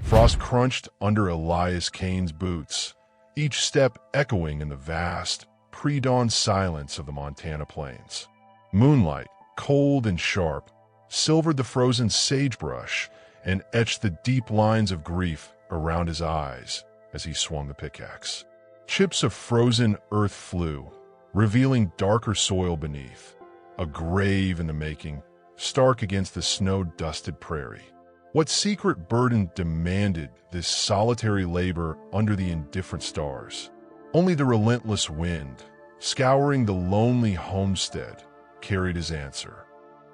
Frost crunched under Elias Kane's boots, each step echoing in the vast, pre-dawn silence of the Montana plains. Moonlight, cold and sharp, silvered the frozen sagebrush and etched the deep lines of grief around his eyes as he swung the pickaxe. Chips of frozen earth flew, revealing darker soil beneath, a grave in the making, stark against the snow-dusted prairie. What secret burden demanded this solitary labor under the indifferent stars? Only the relentless wind, scouring the lonely homestead, carried his answer.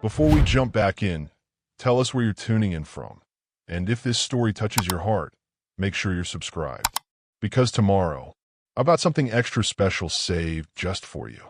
Before we jump back in, tell us where you're tuning in from. And if this story touches your heart, make sure you're subscribed. Because tomorrow, I've got something extra special saved just for you.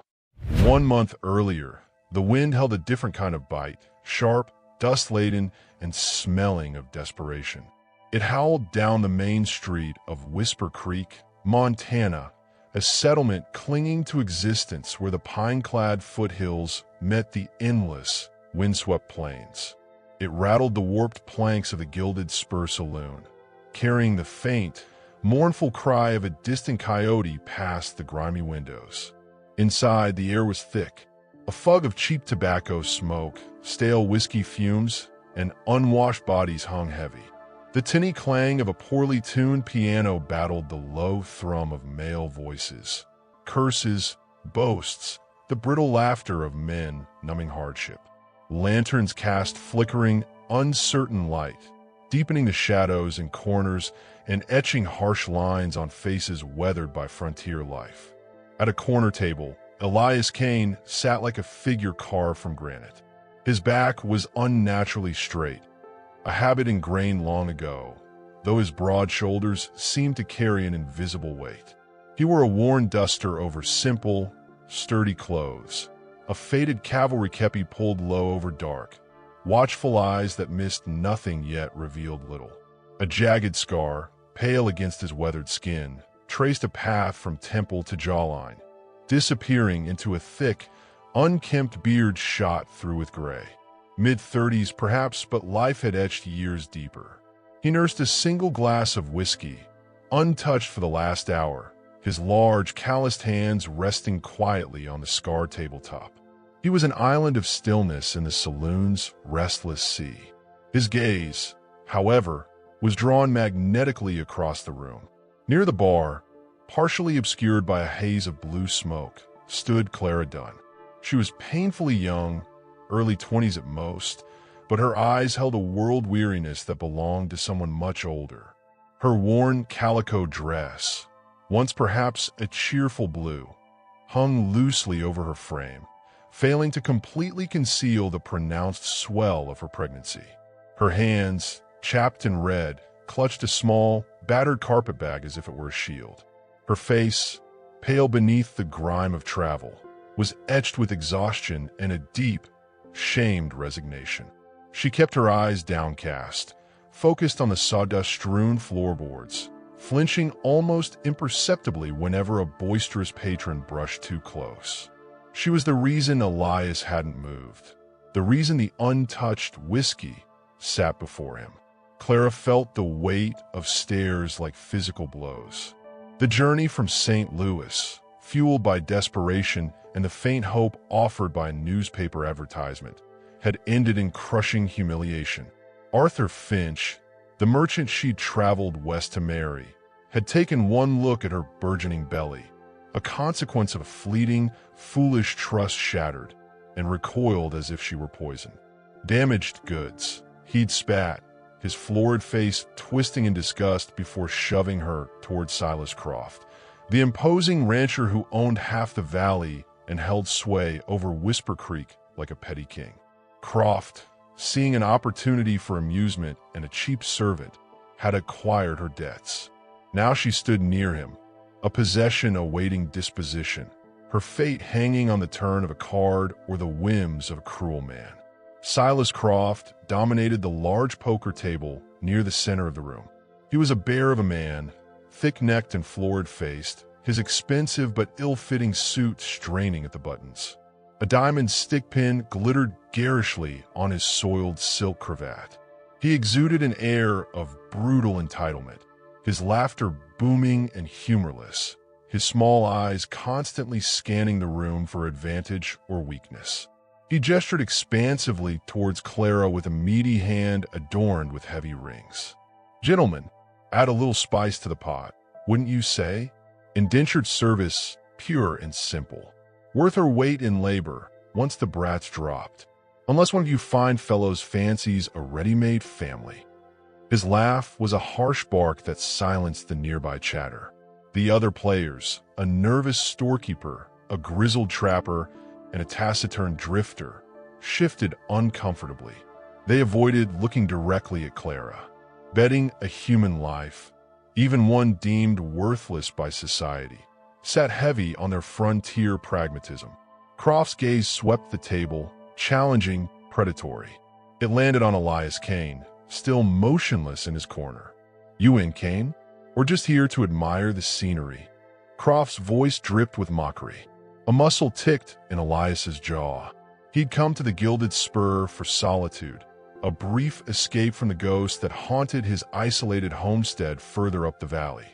1 month earlier, the wind held a different kind of bite, sharp, dust-laden, and smelling of desperation. It howled down the main street of Whisper Creek, Montana, a settlement clinging to existence where the pine-clad foothills met the endless, windswept plains. It rattled the warped planks of the Gilded Spur Saloon, carrying the faint, mournful cry of a distant coyote past the grimy windows. Inside, the air was thick, a fog of cheap tobacco smoke, stale whiskey fumes, and unwashed bodies hung heavy. The tinny clang of a poorly tuned piano battled the low thrum of male voices. Curses, boasts, the brittle laughter of men numbing hardship. Lanterns cast flickering, uncertain light, deepening the shadows in corners and etching harsh lines on faces weathered by frontier life. At a corner table, Elias Kane sat like a figure carved from granite. His back was unnaturally straight, a habit ingrained long ago, though his broad shoulders seemed to carry an invisible weight. He wore a worn duster over simple, sturdy clothes, a faded cavalry kepi pulled low over dark, watchful eyes that missed nothing yet revealed little. A jagged scar, pale against his weathered skin, traced a path from temple to jawline, disappearing into a thick, unkempt beard shot through with gray. Mid-30s perhaps, but life had etched years deeper. He nursed a single glass of whiskey, untouched for the last hour, his large, calloused hands resting quietly on the scarred tabletop. He was an island of stillness in the saloon's restless sea. His gaze, however, was drawn magnetically across the room. Near the bar, partially obscured by a haze of blue smoke, stood Clara Dunn. She was painfully young, early 20s at most, but her eyes held a world weariness that belonged to someone much older. Her worn calico dress, once perhaps a cheerful blue, hung loosely over her frame, failing to completely conceal the pronounced swell of her pregnancy. Her hands, chapped and red, clutched a small, battered carpet bag as if it were a shield. Her face, pale beneath the grime of travel, was etched with exhaustion and a deep, shamed resignation. She kept her eyes downcast, focused on the sawdust-strewn floorboards, flinching almost imperceptibly whenever a boisterous patron brushed too close. She was the reason Elias hadn't moved, the reason the untouched whiskey sat before him. Clara felt the weight of stares like physical blows. The journey from St. Louis, fueled by desperation and the faint hope offered by a newspaper advertisement, had ended in crushing humiliation. Arthur Finch, the merchant she'd traveled west to marry, had taken one look at her burgeoning belly, a consequence of a fleeting, foolish trust shattered, and recoiled as if she were poison. Damaged goods, he'd spat, his florid face twisting in disgust before shoving her toward Silas Croft, the imposing rancher who owned half the valley and held sway over Whisper Creek like a petty king. Croft, seeing an opportunity for amusement and a cheap servant, had acquired her debts. Now she stood near him, a possession awaiting disposition, her fate hanging on the turn of a card or the whims of a cruel man. Silas Croft dominated the large poker table near the center of the room. He was a bear of a man, thick-necked and florid-faced, his expensive but ill-fitting suit straining at the buttons. A diamond stick pin glittered garishly on his soiled silk cravat. He exuded an air of brutal entitlement, his laughter booming and humorless, his small eyes constantly scanning the room for advantage or weakness. He gestured expansively towards Clara with a meaty hand adorned with heavy rings. "Gentlemen, add a little spice to the pot, wouldn't you say? Indentured service, pure and simple. Worth her weight in labor, once the brat's dropped. Unless one of you fine fellows fancies a ready-made family." His laugh was a harsh bark that silenced the nearby chatter. The other players, a nervous storekeeper, a grizzled trapper, and a taciturn drifter, shifted uncomfortably. They avoided looking directly at Clara. Betting a human life, even one deemed worthless by society, sat heavy on their frontier pragmatism. Croft's gaze swept the table, challenging, predatory. It landed on Elias Kane, still motionless in his corner. "You in, Kane? Or just here to admire the scenery?" Croft's voice dripped with mockery. A muscle ticked in Elias's jaw. He'd come to the Gilded Spur for solitude, a brief escape from the ghost that haunted his isolated homestead further up the valley.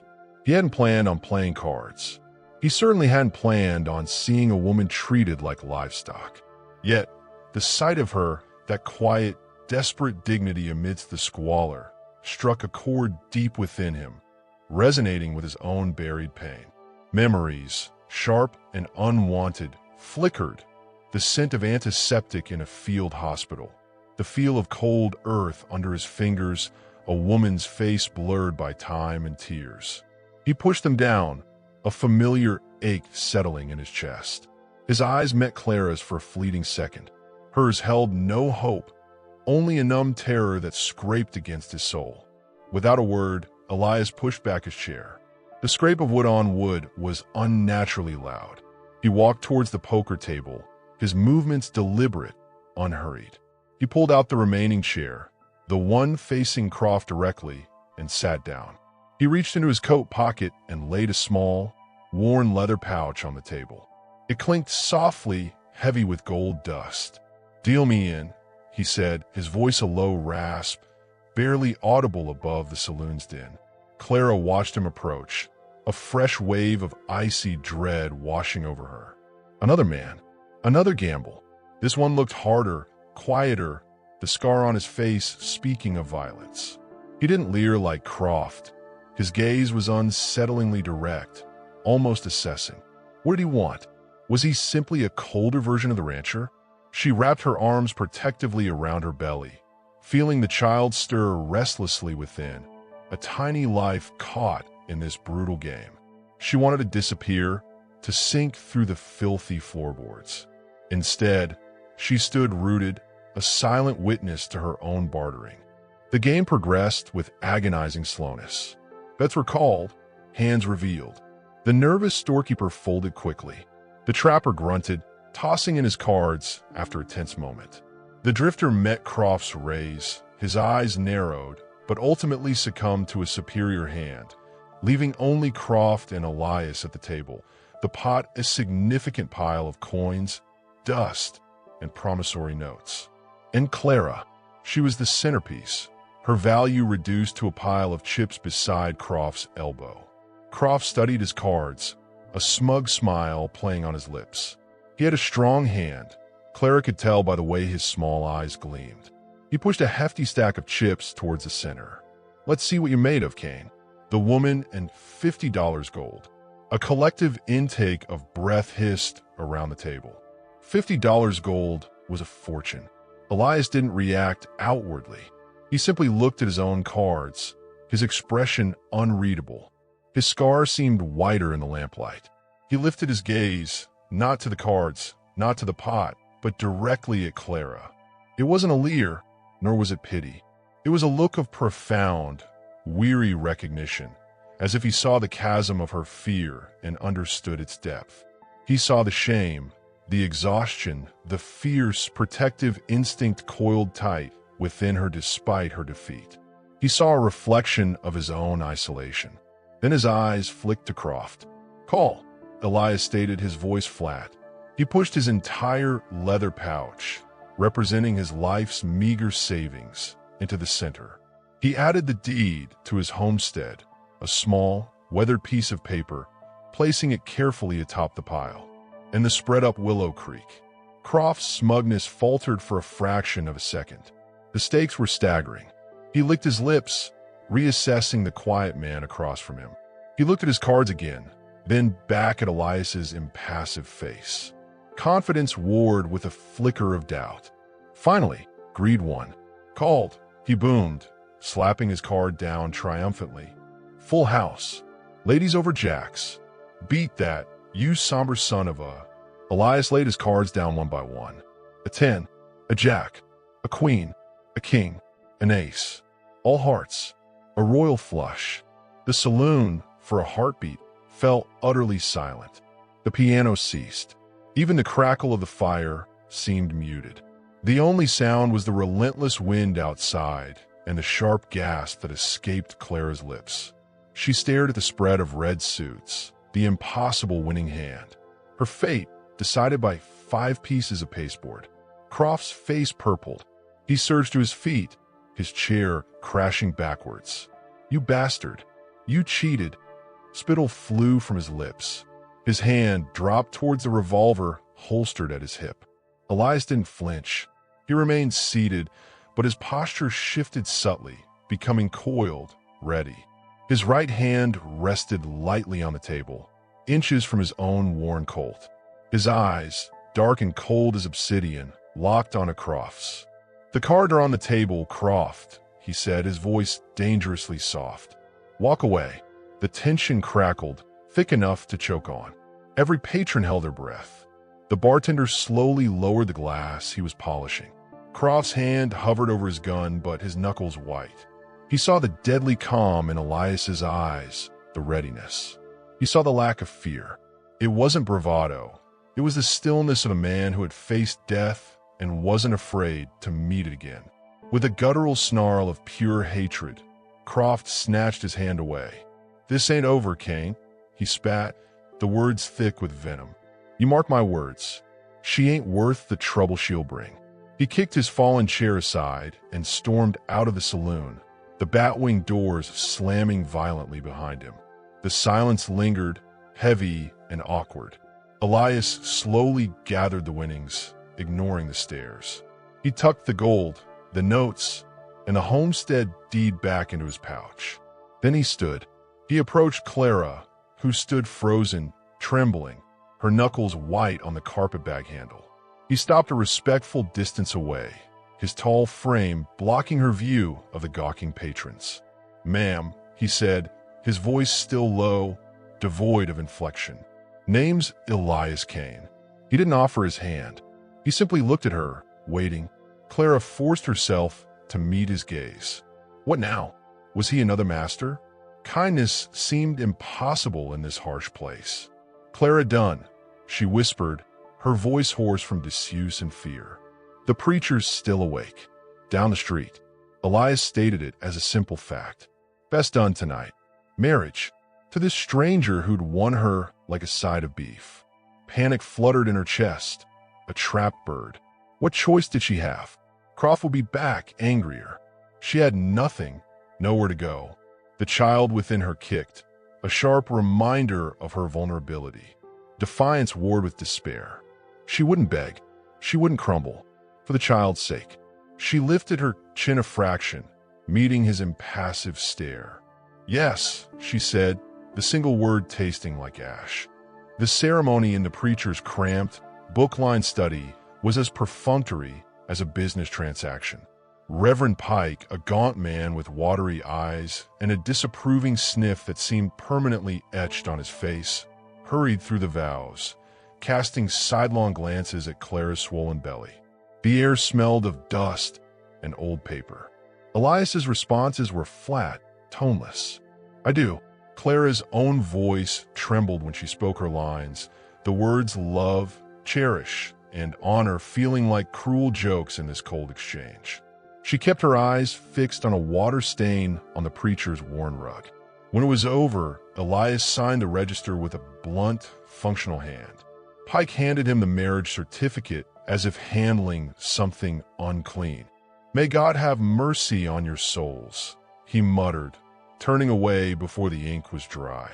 He hadn't planned on playing cards. He certainly hadn't planned on seeing a woman treated like livestock. Yet, the sight of her, that quiet, desperate dignity amidst the squalor, struck a chord deep within him, resonating with his own buried pain. Memories, sharp and unwanted, flickered, the scent of antiseptic in a field hospital, the feel of cold earth under his fingers, a woman's face blurred by time and tears. He pushed them down, a familiar ache settling in his chest. His eyes met Clara's for a fleeting second. Hers held no hope, only a numb terror that scraped against his soul. Without a word, Elias pushed back his chair. The scrape of wood on wood was unnaturally loud. He walked towards the poker table, his movements deliberate, unhurried. He pulled out the remaining chair, the one facing Croft directly, and sat down. He reached into his coat pocket and laid a small, worn leather pouch on the table. It clinked softly, heavy with gold dust. "Deal me in," he said, his voice a low rasp, barely audible above the saloon's din. Clara watched him approach, a fresh wave of icy dread washing over her. Another man, another gamble. This one looked harder, quieter, the scar on his face speaking of violence. He didn't leer like Croft. His gaze was unsettlingly direct, almost assessing. What did he want? Was he simply a colder version of the rancher? She wrapped her arms protectively around her belly, feeling the child stir restlessly within, a tiny life caught in this brutal game. She wanted to disappear, to sink through the filthy floorboards. Instead, she stood rooted, a silent witness to her own bartering. The game progressed with agonizing slowness. Bets were called, hands revealed. The nervous storekeeper folded quickly. The trapper grunted, tossing in his cards after a tense moment. The drifter met Croft's raise, his eyes narrowed, but ultimately succumbed to a superior hand, leaving only Croft and Elias at the table, the pot a significant pile of coins, dust, and promissory notes. And Clara, she was the centerpiece, her value reduced to a pile of chips beside Croft's elbow. Croft studied his cards, a smug smile playing on his lips. He had a strong hand. Clara could tell by the way his small eyes gleamed. He pushed a hefty stack of chips towards the center. "Let's see what you're made of, Kane." The woman and $50 gold. A collective intake of breath hissed around the table. $50 gold was a fortune. Elias didn't react outwardly. He simply looked at his own cards, his expression unreadable. His scar seemed whiter in the lamplight. He lifted his gaze, not to the cards, not to the pot, but directly at Clara. It wasn't a leer, nor was it pity. It was a look of profound, weary recognition, as if he saw the chasm of her fear and understood its depth. He saw the shame, the exhaustion, the fierce, protective instinct coiled tight within her despite her defeat. He saw a reflection of his own isolation. Then his eyes flicked to Croft. "Call," Elias stated, his voice flat. He pushed his entire leather pouch, representing his life's meager savings, into the center. He added the deed to his homestead, a small, weathered piece of paper, placing it carefully atop the pile, and the spread up Willow Creek. Croft's smugness faltered for a fraction of a second. The stakes were staggering. He licked his lips, reassessing the quiet man across from him. He looked at his cards again, then back at Elias's impassive face. Confidence warred with a flicker of doubt. Finally, greed won. Called, he boomed, slapping his card down triumphantly. Full house. Ladies over jacks. Beat that, you somber son of a... Elias laid his cards down one by one. A 10, a jack, a queen, a king, an ace. All hearts. A royal flush. The saloon, for a heartbeat, fell utterly silent. The piano ceased. Even the crackle of the fire seemed muted. The only sound was the relentless wind outside and the sharp gasp that escaped Clara's lips. She stared at the spread of red suits, the impossible winning hand. Her fate decided by 5 pieces of pasteboard. Croft's face purpled. He surged to his feet, his chair crashing backwards. You bastard. You cheated. Spittle flew from his lips. His hand dropped towards the revolver holstered at his hip. Elias didn't flinch. He remained seated, but his posture shifted subtly, becoming coiled, ready. His right hand rested lightly on the table, inches from his own worn Colt. His eyes, dark and cold as obsidian, locked on Croft's. "The cards are on the table, Croft," he said, his voice dangerously soft. "Walk away." The tension crackled, thick enough to choke on. Every patron held their breath. The bartender slowly lowered the glass he was polishing. Croft's hand hovered over his gun, but his knuckles white. He saw the deadly calm in Elias's eyes, the readiness. He saw the lack of fear. It wasn't bravado. It was the stillness of a man who had faced death and wasn't afraid to meet it again. With a guttural snarl of pure hatred, Croft snatched his hand away. "This ain't over, Kane," he spat, the words thick with venom. "You mark my words. She ain't worth the trouble she'll bring." He kicked his fallen chair aside and stormed out of the saloon, the batwing doors slamming violently behind him. The silence lingered, heavy and awkward. Elias slowly gathered the winnings, ignoring the stares. He tucked the gold, the notes, and the homestead deed back into his pouch. Then he stood. He approached Clara, who stood frozen, trembling, her knuckles white on the carpetbag handle. He stopped a respectful distance away, his tall frame blocking her view of the gawking patrons. "Ma'am," he said, his voice still low, devoid of inflection. "Name's Elias Kane." He didn't offer his hand. He simply looked at her, waiting. Clara forced herself to meet his gaze. What now? Was he another master? Kindness seemed impossible in this harsh place. "Clara Dunn," she whispered, her voice hoarse from disuse and fear. "The preacher's still awake." Down the street, Elias stated it as a simple fact. Best done tonight. Marriage. To this stranger who'd won her like a side of beef. Panic fluttered in her chest. A trapped bird. What choice did she have? Croft would be back, angrier. She had nothing, nowhere to go. The child within her kicked, a sharp reminder of her vulnerability. Defiance warred with despair. She wouldn't beg. She wouldn't crumble. For the child's sake. She lifted her chin a fraction, meeting his impassive stare. "Yes," she said, the single word tasting like ash. The ceremony in the preacher's cramped, book-lined study was as perfunctory as a business transaction. Reverend Pike, a gaunt man with watery eyes and a disapproving sniff that seemed permanently etched on his face, hurried through the vows, casting sidelong glances at Clara's swollen belly. The air smelled of dust and old paper. Elias's responses were flat, toneless. "I do." Clara's own voice trembled when she spoke her lines, the words love, cherish, and honor feeling like cruel jokes in this cold exchange. She kept her eyes fixed on a water stain on the preacher's worn rug. When it was over, Elias signed the register with a blunt, functional hand. Pike handed him the marriage certificate as if handling something unclean. "May God have mercy on your souls," he muttered, turning away before the ink was dry.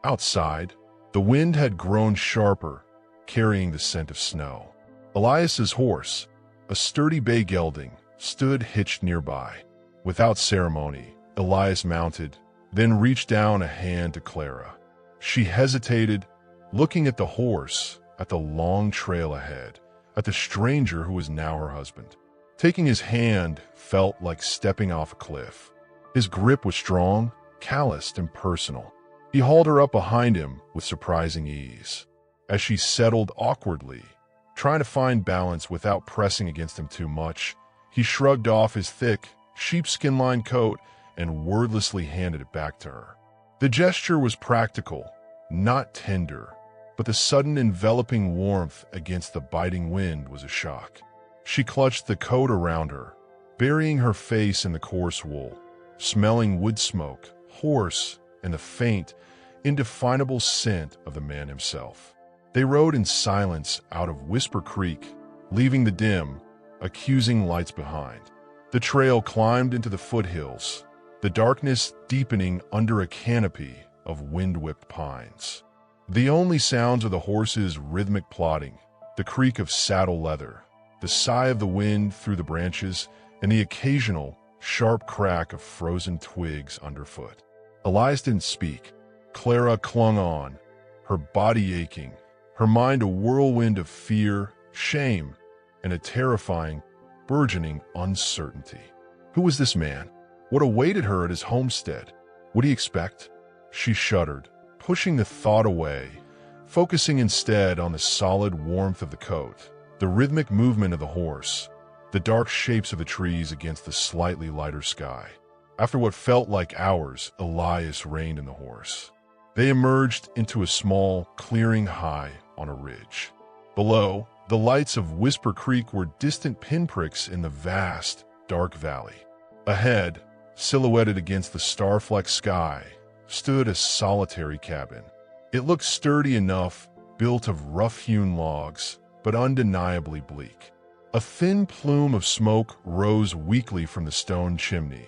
Outside, the wind had grown sharper, carrying the scent of snow. Elias's horse, a sturdy bay gelding, stood hitched nearby. Without ceremony, Elias mounted, then reached down a hand to Clara. She hesitated, looking at the horse, at the long trail ahead, at the stranger who was now her husband. Taking his hand felt like stepping off a cliff. His grip was strong, calloused, and personal. He hauled her up behind him with surprising ease. As she settled awkwardly, trying to find balance without pressing against him too much, he shrugged off his thick, sheepskin-lined coat and wordlessly handed it back to her. The gesture was practical, not tender, but the sudden enveloping warmth against the biting wind was a shock. She clutched the coat around her, burying her face in the coarse wool, smelling wood smoke, horse, and the faint, indefinable scent of the man himself. They rode in silence out of Whisper Creek, leaving the dim, accusing lights behind. The trail climbed into the foothills, the darkness deepening under a canopy of wind-whipped pines. The only sounds are the horse's rhythmic plodding, the creak of saddle leather, the sigh of the wind through the branches, and the occasional, sharp crack of frozen twigs underfoot. Elias didn't speak. Clara clung on, her body aching, her mind a whirlwind of fear, shame, and a terrifying, burgeoning uncertainty. Who was this man? What awaited her at his homestead? Would he expect? She shuddered, pushing the thought away, focusing instead on the solid warmth of the coat, the rhythmic movement of the horse, the dark shapes of the trees against the slightly lighter sky. After what felt like hours, Elias reined in the horse. They emerged into a small clearing high on a ridge. Below, the lights of Whisper Creek were distant pinpricks in the vast, dark valley. Ahead, silhouetted against the star-flecked sky, stood a solitary cabin. It looked sturdy enough, built of rough-hewn logs, but undeniably bleak. A thin plume of smoke rose weakly from the stone chimney,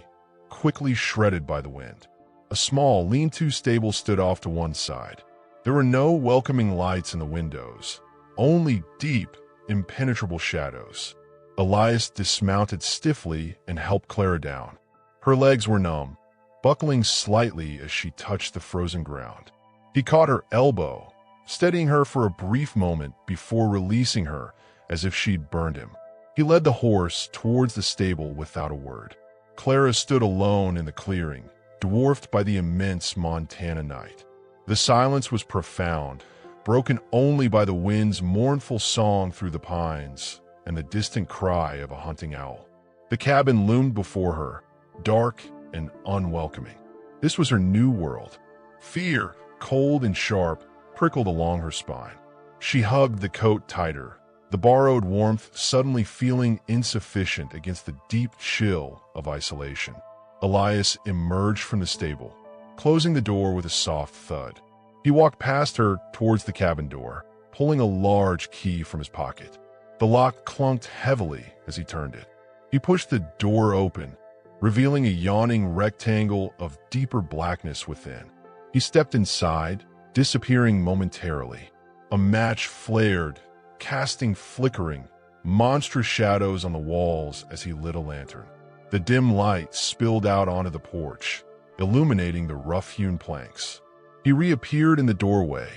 quickly shredded by the wind. A small, lean-to stable stood off to one side. There were no welcoming lights in the windows, only deep, impenetrable shadows. Elias dismounted stiffly and helped Clara down. Her legs were numb, buckling slightly as she touched the frozen ground. He caught her elbow, steadying her for a brief moment before releasing her as if she'd burned him. He led the horse towards the stable without a word. Clara stood alone in the clearing, dwarfed by the immense Montana night. The silence was profound, broken only by the wind's mournful song through the pines and the distant cry of a hunting owl. The cabin loomed before her, dark and unwelcoming. This was her new world. Fear, cold and sharp, prickled along her spine. She hugged the coat tighter, the borrowed warmth suddenly feeling insufficient against the deep chill of isolation. Elias emerged from the stable, closing the door with a soft thud. He walked past her towards the cabin door, pulling a large key from his pocket. The lock clunked heavily as he turned it. He pushed the door open, revealing a yawning rectangle of deeper blackness within. He stepped inside, disappearing momentarily. A match flared, casting flickering, monstrous shadows on the walls as he lit a lantern. The dim light spilled out onto the porch, illuminating the rough-hewn planks. He reappeared in the doorway,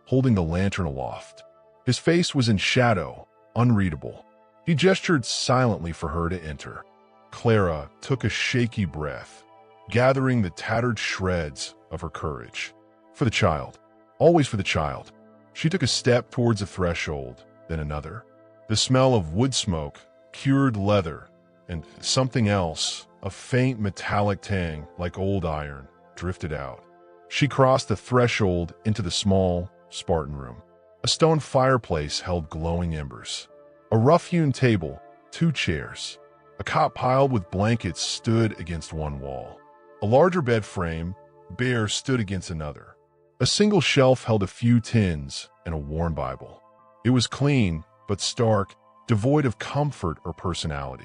holding the lantern aloft. His face was in shadow, unreadable. He gestured silently for her to enter. Clara took a shaky breath, gathering the tattered shreds of her courage. For the child. Always for the child. She took a step towards the threshold, then another. The smell of wood smoke, cured leather, and something else, a faint metallic tang like old iron, drifted out. She crossed the threshold into the small, Spartan room. A stone fireplace held glowing embers. A rough-hewn table, 2 chairs. A cot piled with blankets stood against one wall. A larger bed frame, bare, stood against another. A single shelf held a few tins and a worn Bible. It was clean, but stark, devoid of comfort or personality.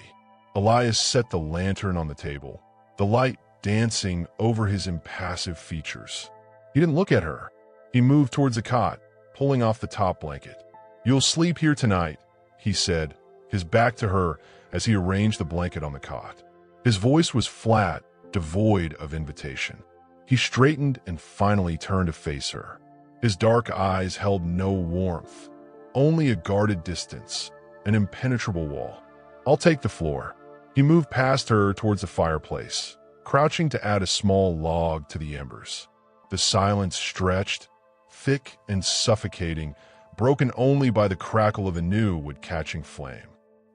Elias set the lantern on the table, the light dancing over his impassive features. He didn't look at her. He moved towards the cot, pulling off the top blanket. "You'll sleep here tonight," he said, his back to her as he arranged the blanket on the cot. His voice was flat, devoid of invitation. He straightened and finally turned to face her. His dark eyes held no warmth, only a guarded distance, an impenetrable wall. "I'll take the floor." He moved past her towards the fireplace, crouching to add a small log to the embers. The silence stretched, thick and suffocating, broken only by the crackle of a new wood-catching flame.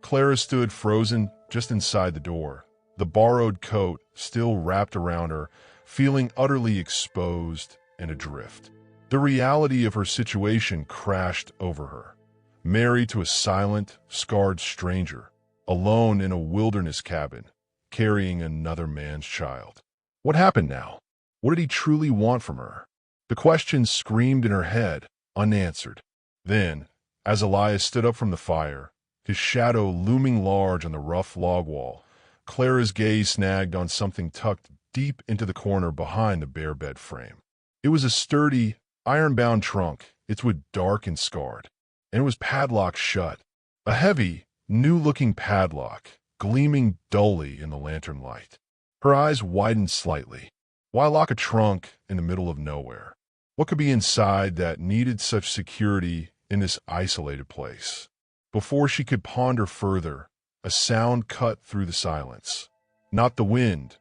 Clara stood frozen just inside the door, the borrowed coat still wrapped around her, feeling utterly exposed and adrift. The reality of her situation crashed over her. Married to a silent, scarred stranger, alone in a wilderness cabin, carrying another man's child. What happened now? What did he truly want from her? The questions screamed in her head, unanswered. Then, as Elias stood up from the fire, his shadow looming large on the rough log wall, Clara's gaze snagged on something tucked deep into the corner behind the bare bed frame. It was a sturdy, iron-bound trunk, its wood dark and scarred, and it was padlocked shut. A heavy, new-looking padlock, gleaming dully in the lantern light. Her eyes widened slightly. Why lock a trunk in the middle of nowhere? What could be inside that needed such security in this isolated place? Before she could ponder further, a sound cut through the silence. Not the wind,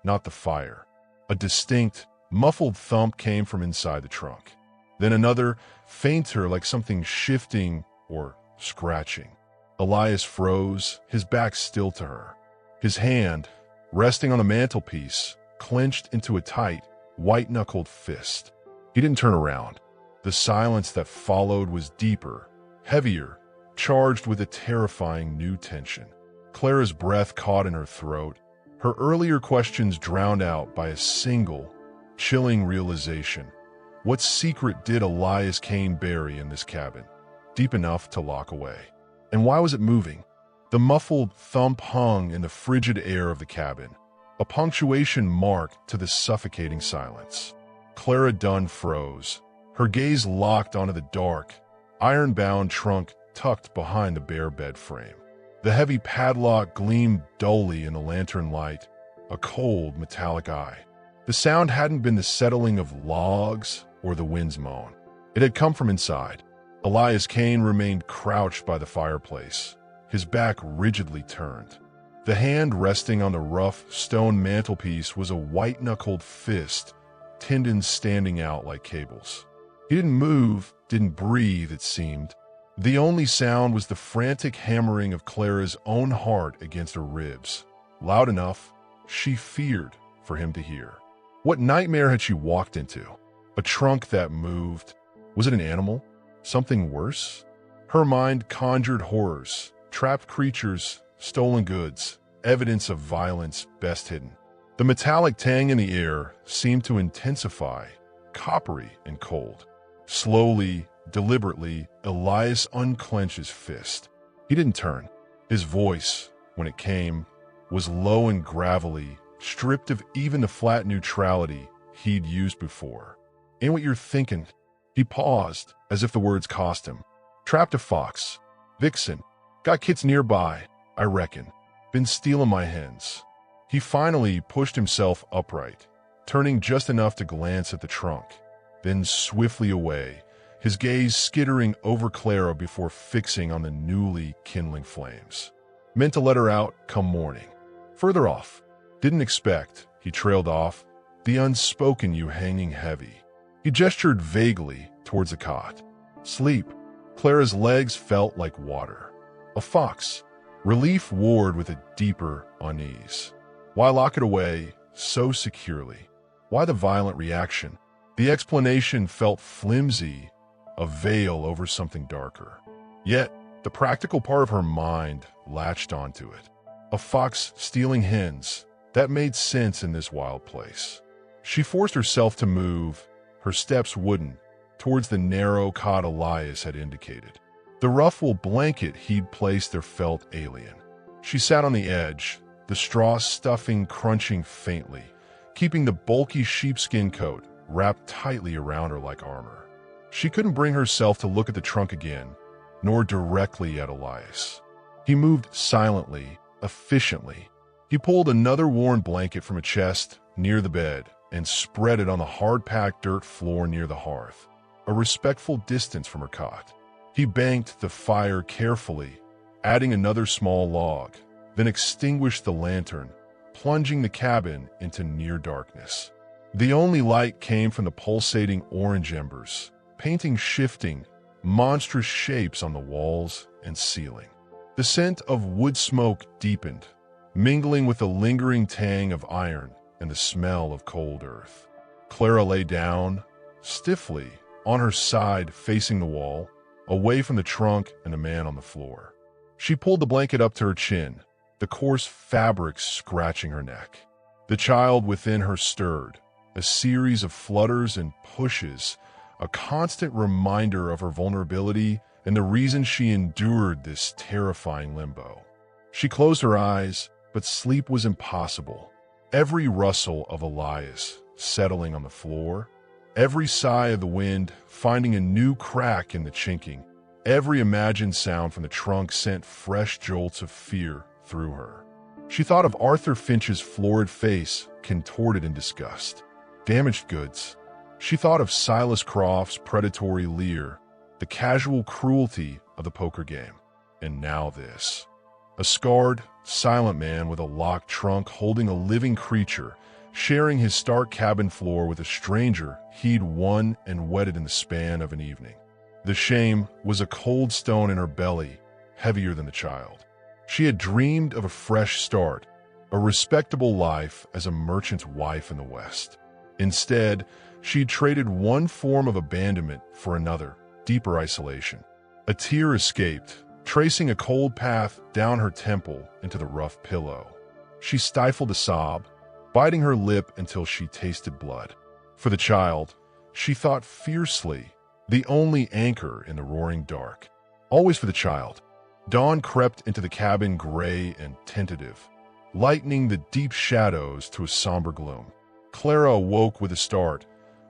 not the fire. A distinct, muffled thump came from inside the trunk. Then another, fainter, like something shifting or scratching. Elias froze, his back still to her. His hand, resting on the mantelpiece, clenched into a tight, white-knuckled fist. He didn't turn around. The silence that followed was deeper, heavier, charged with a terrifying new tension. Clara's breath caught in her throat, her earlier questions drowned out by a single, chilling realization. What secret did Elias Kane bury in this cabin, deep enough to lock away? And why was it moving? The muffled thump hung in the frigid air of the cabin, a punctuation mark to the suffocating silence. Clara Dunn froze, her gaze locked onto the dark, iron-bound trunk tucked behind the bare bed frame. The heavy padlock gleamed dully in the lantern light, a cold, metallic eye. The sound hadn't been the settling of logs or the wind's moan. It had come from inside. Elias Kane remained crouched by the fireplace, his back rigidly turned. The hand resting on the rough stone mantelpiece was a white-knuckled fist, tendons standing out like cables. He didn't move, didn't breathe, it seemed. The only sound was the frantic hammering of Clara's own heart against her ribs, loud enough she feared for him to hear. What nightmare had she walked into? A trunk that moved? Was it an animal? Something worse? Her mind conjured horrors, trapped creatures, stolen goods, evidence of violence best hidden. The metallic tang in the air seemed to intensify, coppery and cold. Slowly, deliberately, Elias unclenched his fist. He didn't turn. His voice, when it came, was low and gravelly, stripped of even the flat neutrality he'd used before. "Ain't what you're thinking." He paused, as if the words cost him. "Trapped a fox. Vixen. Got kits nearby, I reckon. Been stealing my hens." He finally pushed himself upright, turning just enough to glance at the trunk, then swiftly away, his gaze skittering over Clara before fixing on the newly kindling flames. Meant to let her out come morning. Further off. Didn't expect, he trailed off, the unspoken you hanging heavy. He gestured vaguely towards the cot. Sleep. Clara's legs felt like water. A fox. Relief warred with a deeper unease. Why lock it away so securely? Why the violent reaction? The explanation felt flimsy, a veil over something darker. Yet, the practical part of her mind latched onto it. A fox stealing hens. That made sense in this wild place. She forced herself to move, her steps wooden, towards the narrow cot Elias had indicated. The ruffled blanket he'd placed there felt alien. She sat on the edge, the straw stuffing crunching faintly, keeping the bulky sheepskin coat wrapped tightly around her like armor. She couldn't bring herself to look at the trunk again, nor directly at Elias. He moved silently, efficiently. He pulled another worn blanket from a chest near the bed and spread it on the hard-packed dirt floor near the hearth, a respectful distance from her cot. He banked the fire carefully, adding another small log, then extinguished the lantern, plunging the cabin into near darkness. The only light came from the pulsating orange embers, painting shifting, monstrous shapes on the walls and ceiling. The scent of wood smoke deepened, mingling with the lingering tang of iron and the smell of cold earth. Clara lay down, stiffly, on her side facing the wall, away from the trunk and the man on the floor. She pulled the blanket up to her chin, the coarse fabric scratching her neck. The child within her stirred, a series of flutters and pushes, a constant reminder of her vulnerability and the reason she endured this terrifying limbo. She closed her eyes, but sleep was impossible. Every rustle of Elias settling on the floor, every sigh of the wind finding a new crack in the chinking, every imagined sound from the trunk sent fresh jolts of fear through her. She thought of Arthur Finch's florid face contorted in disgust. Damaged goods. She thought of Silas Croft's predatory leer, the casual cruelty of the poker game. And now this. A scarred, silent man with a locked trunk holding a living creature, sharing his stark cabin floor with a stranger he'd won and wedded in the span of an evening. The shame was a cold stone in her belly, heavier than the child. She had dreamed of a fresh start, a respectable life as a merchant's wife in the West. Instead, she'd traded one form of abandonment for another, deeper isolation. A tear escaped, tracing a cold path down her temple into the rough pillow. She stifled a sob, biting her lip until she tasted blood. For the child, she thought fiercely, the only anchor in the roaring dark. Always for the child. Dawn crept into the cabin gray and tentative, lightening the deep shadows to a somber gloom. Clara awoke with a start,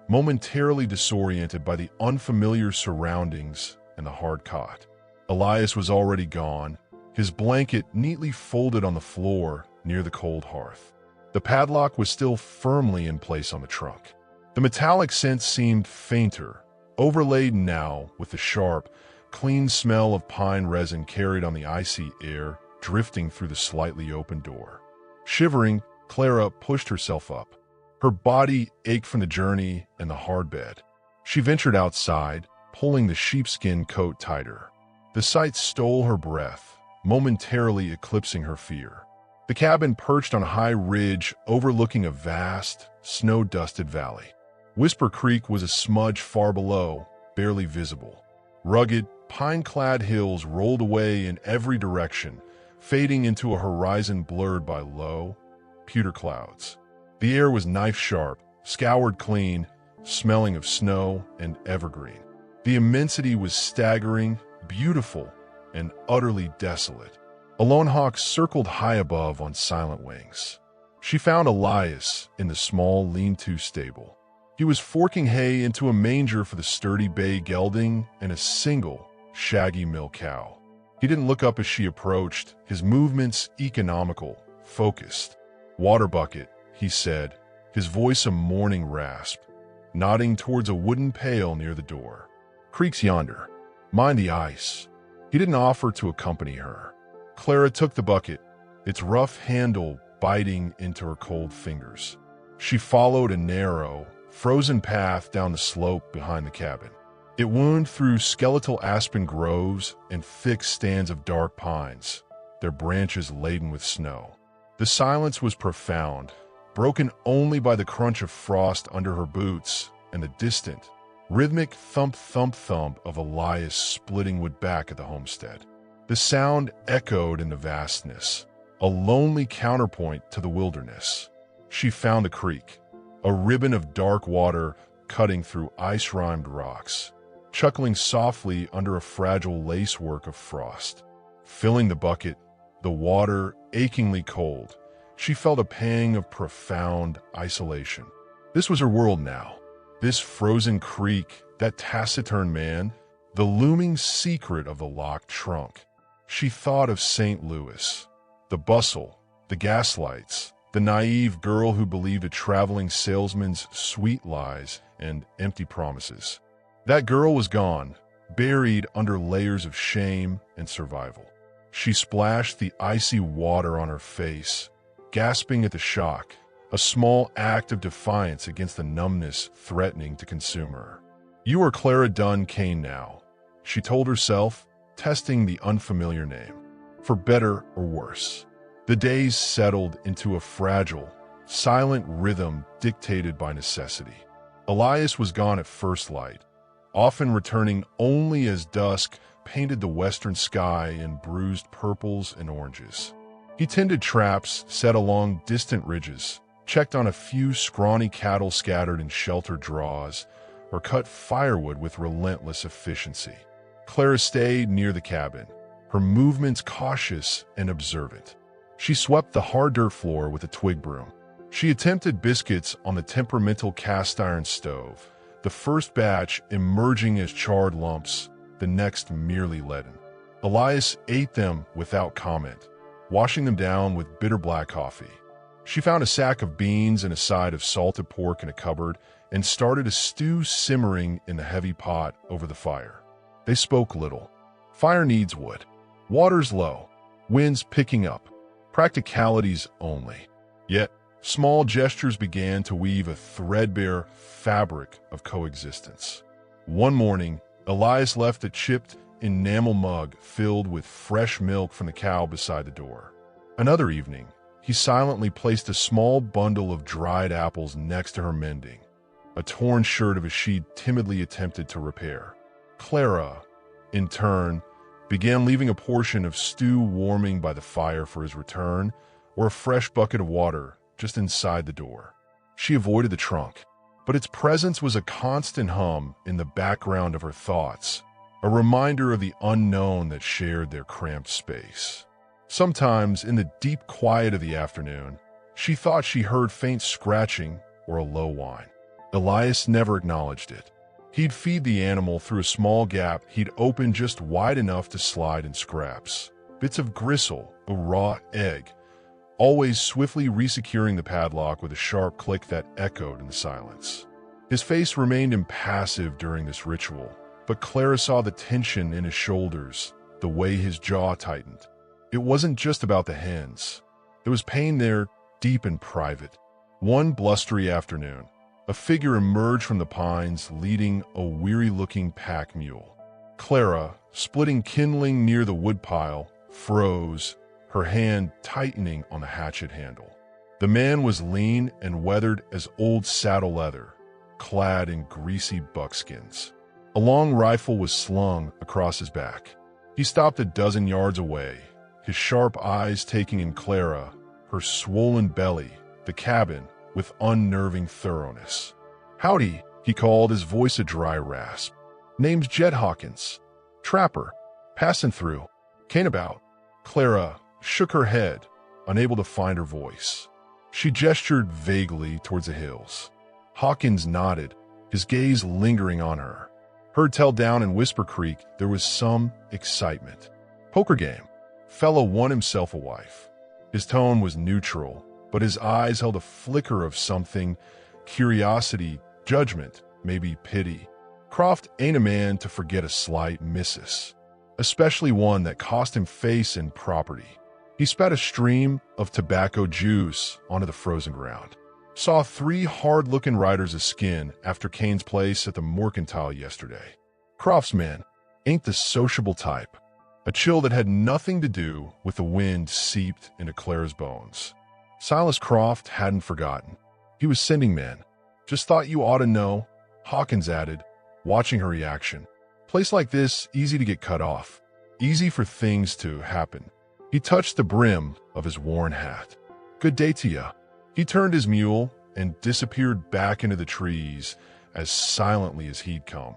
momentarily disoriented by the unfamiliar surroundings and the hard cot. Elias was already gone, his blanket neatly folded on the floor near the cold hearth. The padlock was still firmly in place on the trunk. The metallic scent seemed fainter, overlaid now with the sharp, clean smell of pine resin carried on the icy air drifting through the slightly open door. Shivering, Clara pushed herself up. Her body ached from the journey and the hard bed. She ventured outside, pulling the sheepskin coat tighter. The sight stole her breath, momentarily eclipsing her fear. The cabin perched on a high ridge overlooking a vast, snow-dusted valley. Whisper Creek was a smudge far below, barely visible. Rugged, pine-clad hills rolled away in every direction, fading into a horizon blurred by low, pewter clouds. The air was knife-sharp, scoured clean, smelling of snow and evergreen. The immensity was staggering, beautiful, and utterly desolate. A lone hawk circled high above on silent wings. She found Elias in the small lean-to stable. He was forking hay into a manger for the sturdy bay gelding and a single, shaggy milk cow. He didn't look up as she approached, his movements economical, focused. "Water bucket," he said, his voice a mourning rasp, nodding towards a wooden pail near the door. "Creek's yonder. Mind the ice." He didn't offer to accompany her. Clara took the bucket, its rough handle biting into her cold fingers. She followed a narrow, frozen path down the slope behind the cabin. It wound through skeletal aspen groves and thick stands of dark pines, their branches laden with snow. The silence was profound, broken only by the crunch of frost under her boots and the distant, rhythmic thump-thump-thump of Elias splitting wood back at the homestead. The sound echoed in the vastness, a lonely counterpoint to the wilderness. She found the creek, a ribbon of dark water cutting through ice-rimed rocks, chuckling softly under a fragile lacework of frost. Filling the bucket, the water achingly cold. She felt a pang of profound isolation. This was her world now. This frozen creek, that taciturn man, the looming secret of the locked trunk. She thought of St. Louis, the bustle, the gaslights, the naive girl who believed a traveling salesman's sweet lies and empty promises. That girl was gone, buried under layers of shame and survival. She splashed the icy water on her face, gasping at the shock, a small act of defiance against the numbness threatening to consume her. "You are Clara Dunn Kane now," she told herself, testing the unfamiliar name. For better or worse, the days settled into a fragile, silent rhythm dictated by necessity. Elias was gone at first light, often returning only as dusk painted the western sky in bruised purples and oranges. He tended traps set along distant ridges, checked on a few scrawny cattle scattered in sheltered draws, or cut firewood with relentless efficiency. Clara stayed near the cabin, her movements cautious and observant. She swept the hard dirt floor with a twig broom. She attempted biscuits on the temperamental cast-iron stove, the first batch emerging as charred lumps, the next merely leaden. Elias ate them without comment, washing them down with bitter black coffee. She found a sack of beans and a side of salted pork in a cupboard and started a stew simmering in the heavy pot over the fire. They spoke little. Fire needs wood. Water's low. Wind's picking up. Practicalities only. Yet, small gestures began to weave a threadbare fabric of coexistence. One morning, Elias left a chipped enamel mug filled with fresh milk from the cow beside the door. Another evening, he silently placed a small bundle of dried apples next to her mending, a torn shirt of a she'd timidly attempted to repair. Clara, in turn, began leaving a portion of stew warming by the fire for his return, or a fresh bucket of water just inside the door. She avoided the trunk, but its presence was a constant hum in the background of her thoughts, a reminder of the unknown that shared their cramped space. Sometimes, in the deep quiet of the afternoon, she thought she heard faint scratching or a low whine. Elias never acknowledged it. He'd feed the animal through a small gap he'd opened just wide enough to slide in scraps. Bits of gristle, a raw egg, always swiftly resecuring the padlock with a sharp click that echoed in the silence. His face remained impassive during this ritual, but Clara saw the tension in his shoulders, the way his jaw tightened. It wasn't just about the hens. There was pain there, deep and private. One blustery afternoon, a figure emerged from the pines leading a weary-looking pack mule. Clara, splitting kindling near the woodpile, froze, her hand tightening on the hatchet handle. The man was lean and weathered as old saddle leather, clad in greasy buckskins. A long rifle was slung across his back. He stopped a dozen yards away, his sharp eyes taking in Clara, her swollen belly, the cabin, with unnerving thoroughness. "Howdy," he called, his voice a dry rasp. "Name's Jed Hawkins. Trapper. Passing through. Can't about." Clara shook her head, unable to find her voice. She gestured vaguely towards the hills. Hawkins nodded, his gaze lingering on her. Heard tell down in Whisper Creek there was some excitement. Poker game. Fellow won himself a wife. His tone was neutral, but his eyes held a flicker of something, curiosity, judgment, maybe pity. Croft ain't a man to forget a slight missus, especially one that cost him face and property. He spat a stream of tobacco juice onto the frozen ground. Saw 3 hard-looking riders of skin after Kane's place at the Mercantile yesterday. Croft's men ain't the sociable type. A chill that had nothing to do with the wind seeped into Clara's bones. Silas Croft hadn't forgotten. He was sending men. "Just thought you ought to know," Hawkins added, watching her reaction. "Place like this, easy to get cut off. Easy for things to happen." He touched the brim of his worn hat. "Good day to ya." He turned his mule and disappeared back into the trees as silently as he'd come,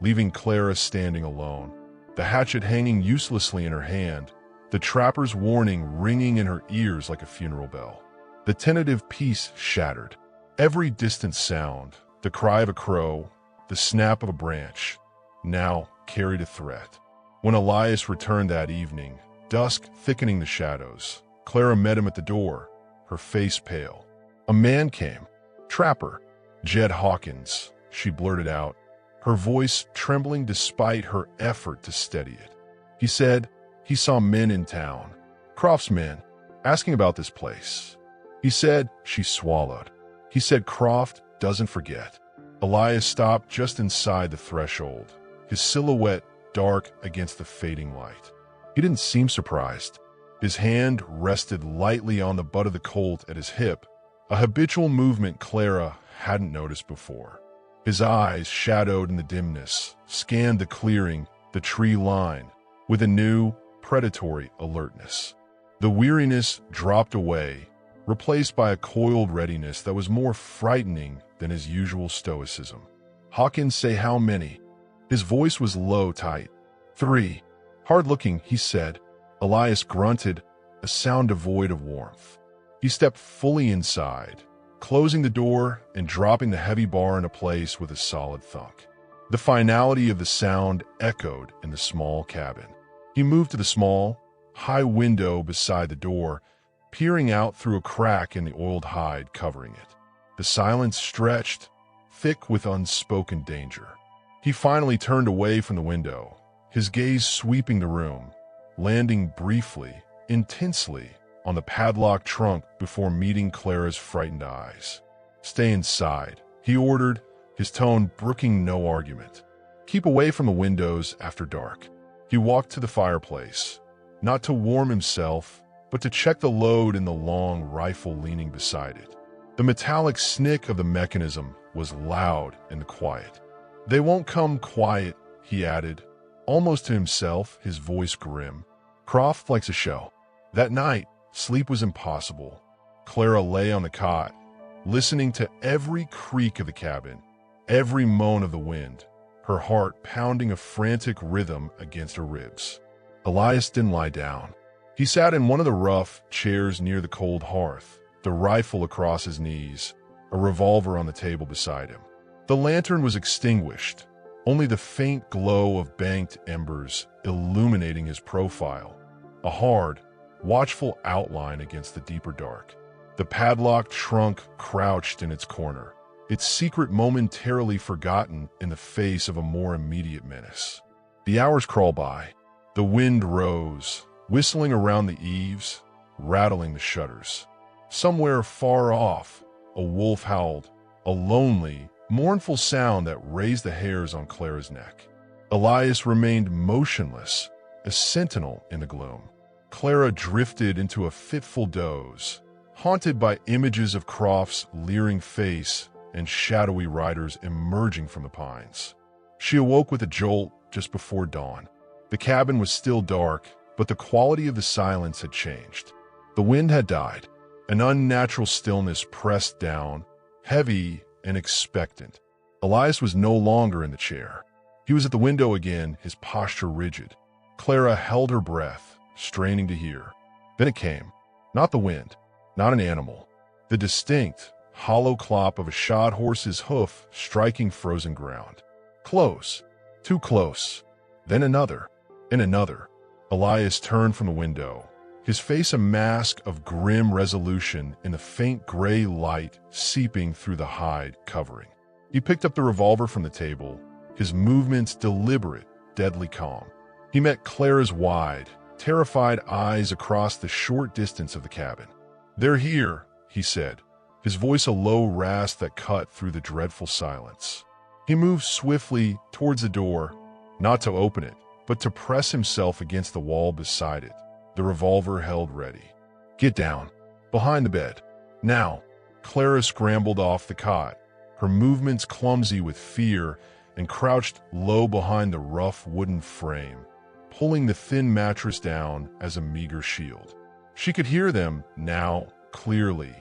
leaving Clara standing alone, the hatchet hanging uselessly in her hand, the trapper's warning ringing in her ears like a funeral bell. The tentative peace shattered. Every distant sound, the cry of a crow, the snap of a branch, now carried a threat. When Elias returned that evening, dusk thickening the shadows, Clara met him at the door, her face pale. A man came. "Trapper, Jed Hawkins," she blurted out, her voice trembling despite her effort to steady it. He said he saw men in town, Croft's men, asking about this place. He said, she swallowed. He said Croft doesn't forget. Elias stopped just inside the threshold, his silhouette dark against the fading light. He didn't seem surprised. His hand rested lightly on the butt of the Colt at his hip, a habitual movement Clara hadn't noticed before. His eyes, shadowed in the dimness, scanned the clearing, the tree line, with a new, predatory alertness. The weariness dropped away, replaced by a coiled readiness that was more frightening than his usual stoicism. "Hawkins say how many?" His voice was low, tight. "3. Hard-looking," he said. Elias grunted, a sound devoid of warmth. He stepped fully inside, closing the door and dropping the heavy bar into place with a solid thunk. The finality of the sound echoed in the small cabin. He moved to the small, high window beside the door, peering out through a crack in the oiled hide covering it. The silence stretched, thick with unspoken danger. He finally turned away from the window, his gaze sweeping the room, landing briefly, intensely, on the padlocked trunk before meeting Clara's frightened eyes. "Stay inside," he ordered, his tone brooking no argument. "Keep away from the windows after dark." He walked to the fireplace, not to warm himself, but to check the load in the long rifle leaning beside it. The metallic snick of the mechanism was loud in the quiet. "They won't come quiet," he added, almost to himself, his voice grim. "Croft likes a show." That night, sleep was impossible. Clara lay on the cot, listening to every creak of the cabin, every moan of the wind, her heart pounding a frantic rhythm against her ribs. Elias didn't lie down. He sat in one of the rough chairs near the cold hearth, the rifle across his knees, a revolver on the table beside him. The lantern was extinguished, only the faint glow of banked embers illuminating his profile, a hard, watchful outline against the deeper dark. The padlocked trunk crouched in its corner, its secret momentarily forgotten in the face of a more immediate menace. The hours crawled by. The wind rose, whistling around the eaves, rattling the shutters. Somewhere far off, a wolf howled, a lonely, mournful sound that raised the hairs on Clara's neck. Elias remained motionless, a sentinel in the gloom. Clara drifted into a fitful doze, haunted by images of Croft's leering face and shadowy riders emerging from the pines. She awoke with a jolt just before dawn. The cabin was still dark, but the quality of the silence had changed. The wind had died. An unnatural stillness pressed down, heavy and expectant. Elias was no longer in the chair. He was at the window again, his posture rigid. Clara held her breath, straining to hear. Then it came. Not the wind, not an animal. The distinct, hollow clop of a shod horse's hoof striking frozen ground. Close, too close. Then another, and another. Elias turned from the window, his face a mask of grim resolution in the faint gray light seeping through the hide covering. He picked up the revolver from the table, his movements deliberate, deadly calm. He met Clara's wide, terrified eyes across the short distance of the cabin. "They're here," he said, his voice a low rasp that cut through the dreadful silence. He moved swiftly towards the door, not to open it, but to press himself against the wall beside it, the revolver held ready. "Get down, behind the bed. Now." Clara scrambled off the cot, her movements clumsy with fear, and crouched low behind the rough wooden frame, pulling the thin mattress down as a meager shield. She could hear them now clearly.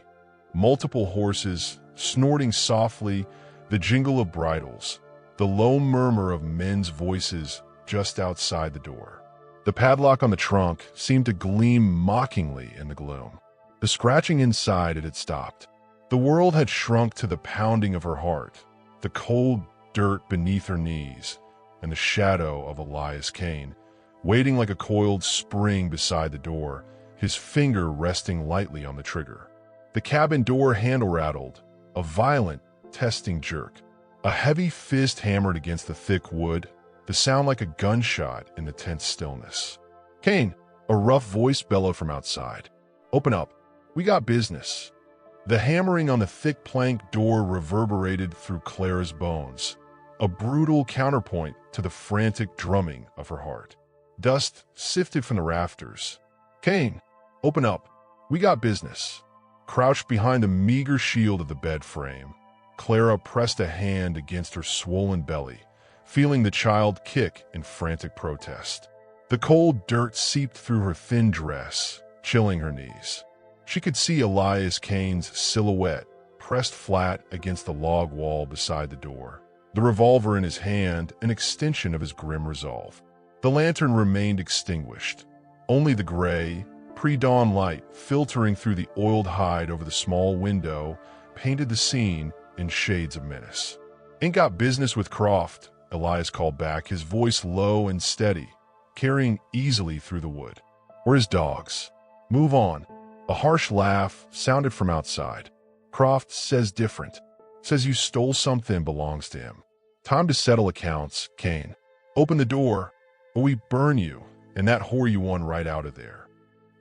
Multiple horses, snorting softly, the jingle of bridles, the low murmur of men's voices just outside the door. The padlock on the trunk seemed to gleam mockingly in the gloom. The scratching inside it had stopped. The world had shrunk to the pounding of her heart, the cold dirt beneath her knees, and the shadow of Elias Kane, waiting like a coiled spring beside the door, his finger resting lightly on the trigger. The cabin door handle rattled, a violent, testing jerk. A heavy fist hammered against the thick wood, the sound like a gunshot in the tense stillness. "Kane," a rough voice bellowed from outside. "Open up. We got business." The hammering on the thick plank door reverberated through Clara's bones, a brutal counterpoint to the frantic drumming of her heart. Dust sifted from the rafters. "Kane, open up. We got business." Crouched behind the meager shield of the bed frame, Clara pressed a hand against her swollen belly, feeling the child kick in frantic protest. The cold dirt seeped through her thin dress, chilling her knees. She could see Elias Kane's silhouette pressed flat against the log wall beside the door, the revolver in his hand an extension of his grim resolve. The lantern remained extinguished, only the gray, pre-dawn light filtering through the oiled hide over the small window painted the scene in shades of menace. "Ain't got business with Croft," Elias called back, his voice low and steady, carrying easily through the wood. "We're his dogs. Move on." A harsh laugh sounded from outside. "Croft says different. Says you stole something belongs to him. Time to settle accounts, Kane. Open the door, or we burn you and that whore you won right out of there."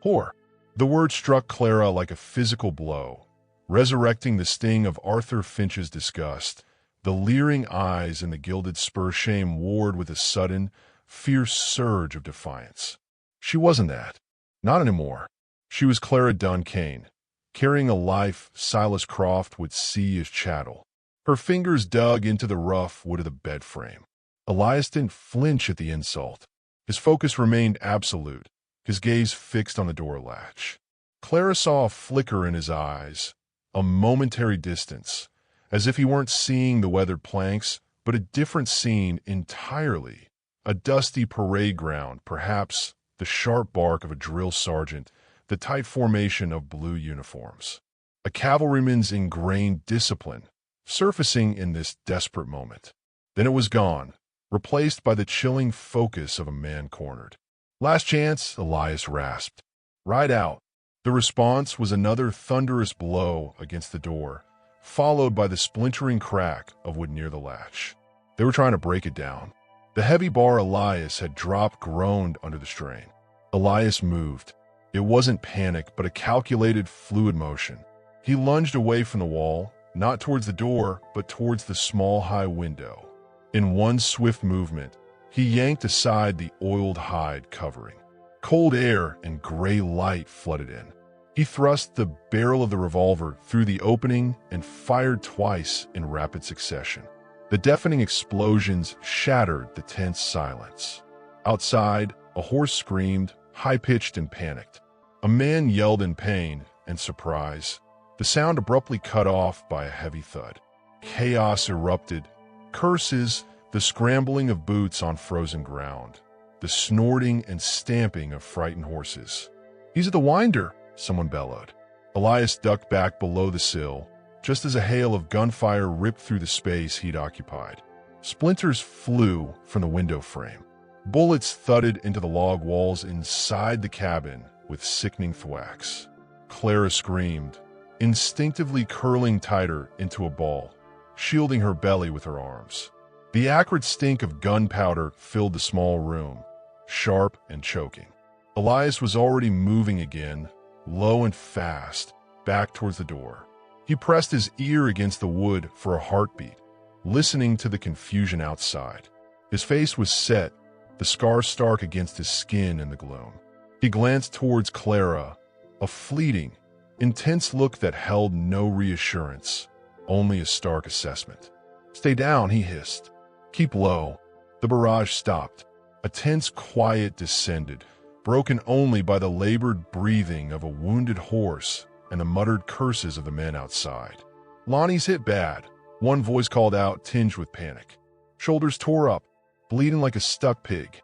"Whore." The word struck Clara like a physical blow, resurrecting the sting of Arthur Finch's disgust. The leering eyes and the gilded spur shame warred with a sudden, fierce surge of defiance. She wasn't that. Not anymore. She was Clara Dunn Kane, carrying a life Silas Croft would see as chattel. Her fingers dug into the rough wood of the bed frame. Elias didn't flinch at the insult. His focus remained absolute, his gaze fixed on the door latch. Clara saw a flicker in his eyes, a momentary distance, as if he weren't seeing the weathered planks, but a different scene entirely. A dusty parade ground, perhaps the sharp bark of a drill sergeant, the tight formation of blue uniforms. A cavalryman's ingrained discipline, surfacing in this desperate moment. Then it was gone, replaced by the chilling focus of a man cornered. "Last chance," Elias rasped. "Ride out." The response was another thunderous blow against the door, followed by the splintering crack of wood near the latch. They were trying to break it down. The heavy bar Elias had dropped groaned under the strain. Elias moved. It wasn't panic, but a calculated, fluid motion. He lunged away from the wall, not towards the door, but towards the small high window. In one swift movement, he yanked aside the oiled hide covering. Cold air and gray light flooded in. He thrust the barrel of the revolver through the opening and fired twice in rapid succession. The deafening explosions shattered the tense silence. Outside, a horse screamed, high-pitched and panicked. A man yelled in pain and surprise, the sound abruptly cut off by a heavy thud. Chaos erupted. Curses, the scrambling of boots on frozen ground, the snorting and stamping of frightened horses. "He's at the winder," someone bellowed. Elias ducked back below the sill, just as a hail of gunfire ripped through the space he'd occupied. Splinters flew from the window frame. Bullets thudded into the log walls inside the cabin with sickening thwacks. Clara screamed, instinctively curling tighter into a ball, shielding her belly with her arms. The acrid stink of gunpowder filled the small room, sharp and choking. Elias was already moving again, low and fast, back towards the door. He pressed his ear against the wood for a heartbeat, listening to the confusion outside. His face was set, the scar stark against his skin in the gloom. He glanced towards Clara, a fleeting, intense look that held no reassurance, only a stark assessment. "Stay down," he hissed. "Keep low." The barrage stopped. A tense quiet descended, broken only by the labored breathing of a wounded horse and the muttered curses of the men outside. "Lonnie's hit bad," one voice called out, tinged with panic. "Shoulders tore up, bleeding like a stuck pig."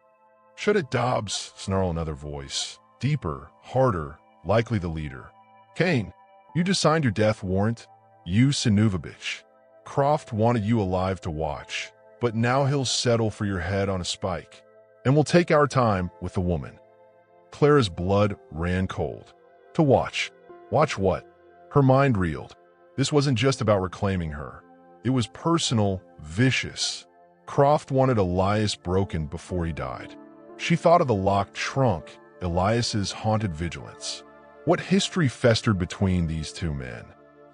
"Shut it, Dobbs," snarled another voice. Deeper, harder, likely the leader. "Kane, you just signed your death warrant? You Sinuvovich. Croft wanted you alive to watch, but now he'll settle for your head on a spike. And we'll take our time with the woman." Clara's blood ran cold. To watch. Watch what? Her mind reeled. This wasn't just about reclaiming her. It was personal, vicious. Croft wanted Elias broken before he died. She thought of the locked trunk, Elias's haunted vigilance. What history festered between these two men?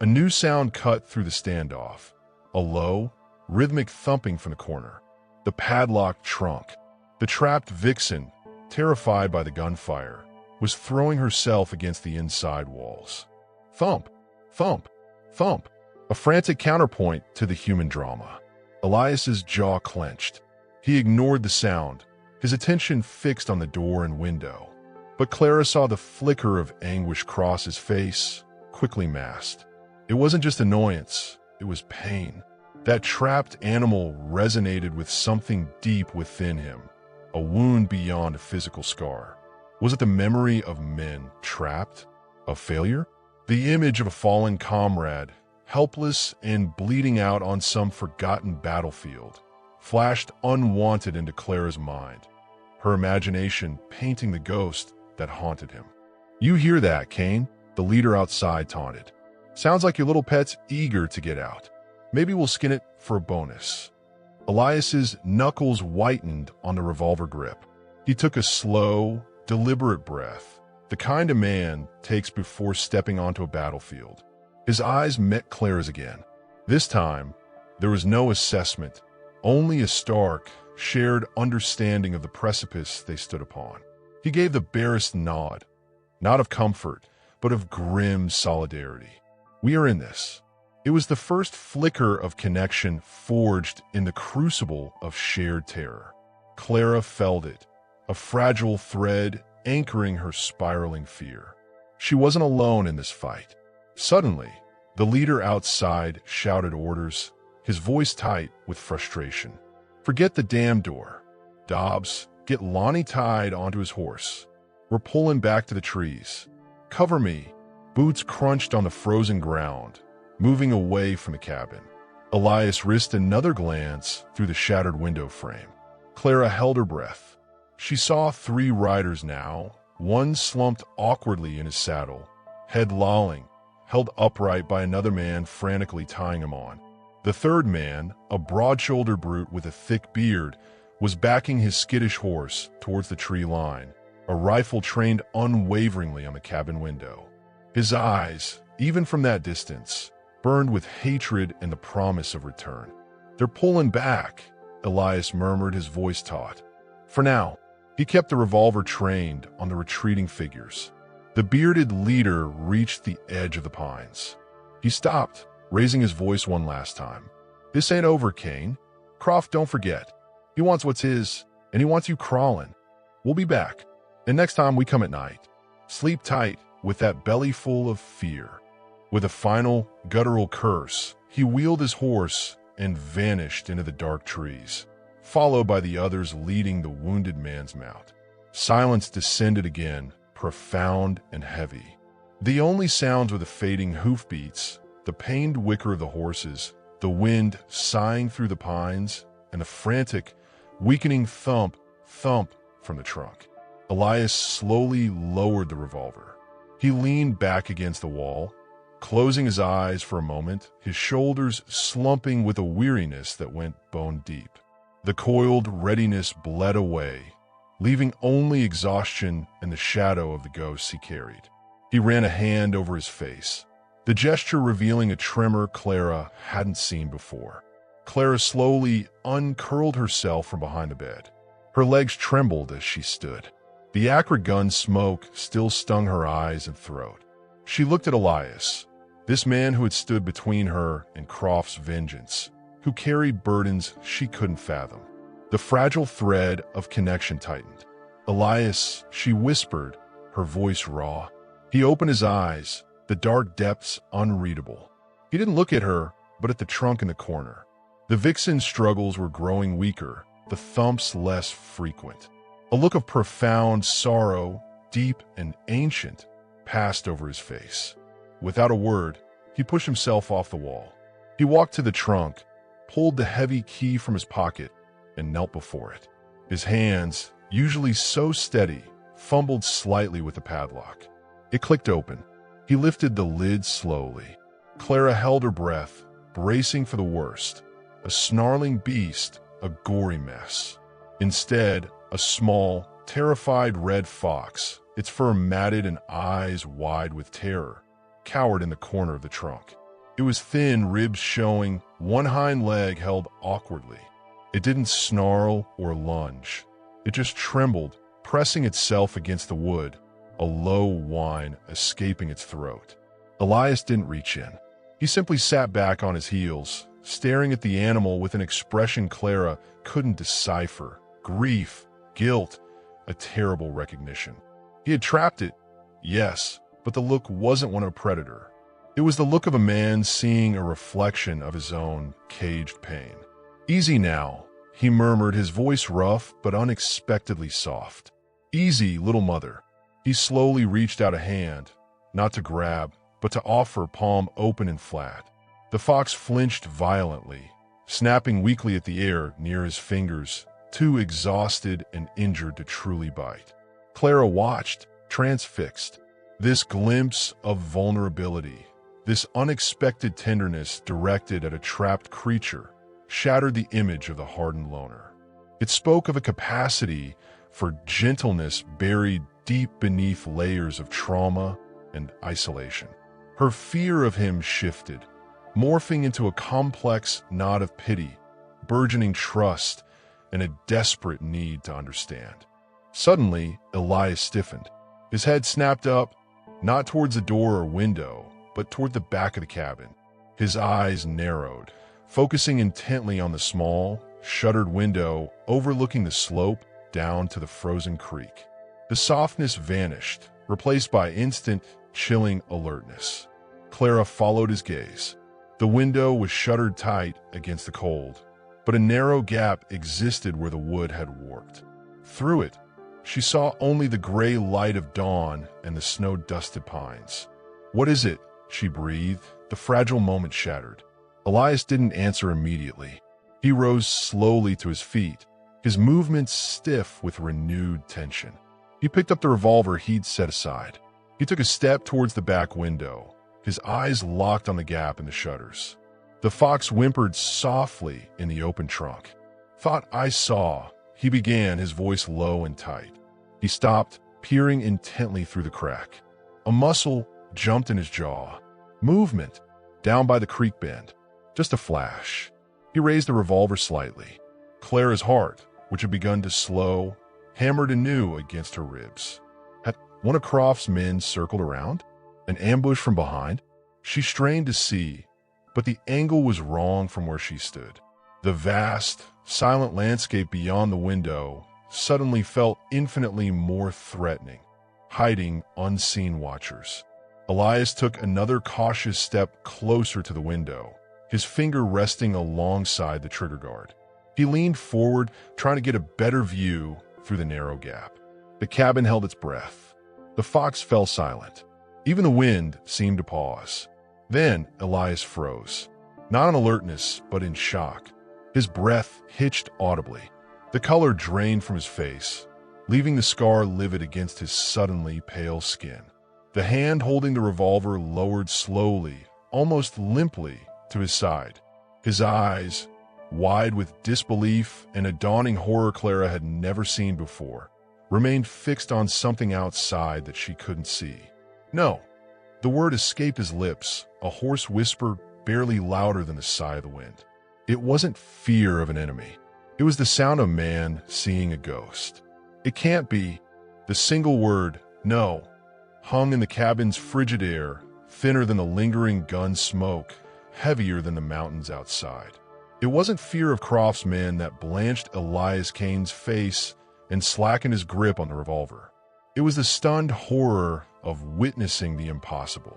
A new sound cut through the standoff. A low, rhythmic thumping from the corner. The padlocked trunk. The trapped vixen, terrified by the gunfire, was throwing herself against the inside walls. Thump, thump, thump. A frantic counterpoint to the human drama. Elias's jaw clenched. He ignored the sound, his attention fixed on the door and window. But Clara saw the flicker of anguish cross his face, quickly masked. It wasn't just annoyance, it was pain. That trapped animal resonated with something deep within him, a wound beyond a physical scar. Was it the memory of men trapped? Of failure? The image of a fallen comrade, helpless and bleeding out on some forgotten battlefield, flashed unwanted into Clara's mind, her imagination painting the ghost that haunted him. "You hear that, Kane?" the leader outside taunted. "Sounds like your little pet's eager to get out. Maybe we'll skin it for a bonus." Elias's knuckles whitened on the revolver grip. He took a slow, deliberate breath, the kind a man takes before stepping onto a battlefield. His eyes met Clara's again. This time, there was no assessment, only a stark, shared understanding of the precipice they stood upon. He gave the barest nod, not of comfort, but of grim solidarity. "We are in this." It was the first flicker of connection forged in the crucible of shared terror. Clara felt it, a fragile thread anchoring her spiraling fear. She wasn't alone in this fight. Suddenly, the leader outside shouted orders, his voice tight with frustration. "Forget the damn door. Dobbs, get Lonnie tied onto his horse. We're pulling back to the trees. Cover me." Boots crunched on the frozen ground, moving away from the cabin. Elias risked another glance through the shattered window frame. Clara held her breath. She saw 3 riders now, one slumped awkwardly in his saddle, head lolling, held upright by another man frantically tying him on. The third man, a broad-shouldered brute with a thick beard, was backing his skittish horse towards the tree line, a rifle trained unwaveringly on the cabin window. His eyes, even from that distance, burned with hatred and the promise of return. "They're pulling back," Elias murmured, his voice taut. For now, he kept the revolver trained on the retreating figures. The bearded leader reached the edge of the pines. He stopped, raising his voice one last time. "This ain't over, Kane. Croft, don't forget. He wants what's his, and he wants you crawling. We'll be back. And next time we come at night, sleep tight with that belly full of fear." With a final, guttural curse, he wheeled his horse and vanished into the dark trees, followed by the others leading the wounded man's mount. Silence descended again, profound and heavy. The only sounds were the fading hoofbeats, the pained whicker of the horses, the wind sighing through the pines, and the frantic, weakening thump, thump from the trunk. Elias slowly lowered the revolver. He leaned back against the wall, closing his eyes for a moment, his shoulders slumping with a weariness that went bone deep. The coiled readiness bled away, leaving only exhaustion and the shadow of the ghosts he carried. He ran a hand over his face, the gesture revealing a tremor Clara hadn't seen before. Clara slowly uncurled herself from behind the bed. Her legs trembled as she stood. The acrid gun smoke still stung her eyes and throat. She looked at Elias, this man who had stood between her and Croft's vengeance, who carried burdens she couldn't fathom. The fragile thread of connection tightened. "Elias," she whispered, her voice raw. He opened his eyes, the dark depths unreadable. He didn't look at her, but at the trunk in the corner. The vixen's struggles were growing weaker, the thumps less frequent. A look of profound sorrow, deep and ancient, passed over his face. Without a word, he pushed himself off the wall. He walked to the trunk, pulled the heavy key from his pocket, and knelt before it. His hands, usually so steady, fumbled slightly with the padlock. It clicked open. He lifted the lid slowly. Clara held her breath, bracing for the worst. A snarling beast, a gory mess. Instead, a small, terrified red fox, its fur matted and eyes wide with terror, cowered in the corner of the trunk. It was thin, ribs showing, one hind leg held awkwardly. It didn't snarl or lunge. It just trembled, pressing itself against the wood, a low whine escaping its throat. Elias didn't reach in. He simply sat back on his heels, staring at the animal with an expression Clara couldn't decipher. Grief, guilt, a terrible recognition. He had trapped it, yes, but the look wasn't one of a predator. It was the look of a man seeing a reflection of his own caged pain. "Easy now," he murmured, his voice rough but unexpectedly soft. "Easy, little mother." He slowly reached out a hand, not to grab, but to offer, palm open and flat. The fox flinched violently, snapping weakly at the air near his fingers, too exhausted and injured to truly bite. Clara watched, transfixed. This glimpse of vulnerability, this unexpected tenderness directed at a trapped creature, shattered the image of the hardened loner. It spoke of a capacity for gentleness buried deep beneath layers of trauma and isolation. Her fear of him shifted, morphing into a complex knot of pity, burgeoning trust, and a desperate need to understand. Suddenly, Elias stiffened. His head snapped up, not towards the door or window, but toward the back of the cabin. His eyes narrowed, focusing intently on the small, shuttered window overlooking the slope down to the frozen creek. The softness vanished, replaced by instant, chilling alertness. Clara followed his gaze. The window was shuttered tight against the cold, but a narrow gap existed where the wood had warped. Through it, she saw only the gray light of dawn and the snow-dusted pines. "What is it?" she breathed, the fragile moment shattered. Elias didn't answer immediately. He rose slowly to his feet, his movements stiff with renewed tension. He picked up the revolver he'd set aside. He took a step towards the back window, his eyes locked on the gap in the shutters. The fox whimpered softly in the open trunk. "Thought I saw," he began, his voice low and tight. He stopped, peering intently through the crack. A muscle jumped in his jaw. Movement, down by the creek bend. Just a flash. He raised the revolver slightly. Clara's heart, which had begun to slow, hammered anew against her ribs. Had one of Croft's men circled around? An ambush from behind? She strained to see, but the angle was wrong from where she stood. The vast, silent landscape beyond the window suddenly felt infinitely more threatening, hiding unseen watchers. Elias took another cautious step closer to the window, his finger resting alongside the trigger guard. He leaned forward, trying to get a better view through the narrow gap. The cabin held its breath. The fox fell silent. Even the wind seemed to pause. Then Elias froze, not in alertness, but in shock. His breath hitched audibly. The color drained from his face, leaving the scar livid against his suddenly pale skin. The hand holding the revolver lowered slowly, almost limply, to his side. His eyes, wide with disbelief and a dawning horror Clara had never seen before, remained fixed on something outside that she couldn't see. "No." The word escaped his lips, a hoarse whisper barely louder than the sigh of the wind. It wasn't fear of an enemy. It was the sound of a man seeing a ghost. "It can't be." The single word, "no," hung in the cabin's frigid air, thinner than the lingering gun smoke, heavier than the mountains outside. It wasn't fear of Croft's men that blanched Elias Kane's face and slackened his grip on the revolver. It was the stunned horror of witnessing the impossible.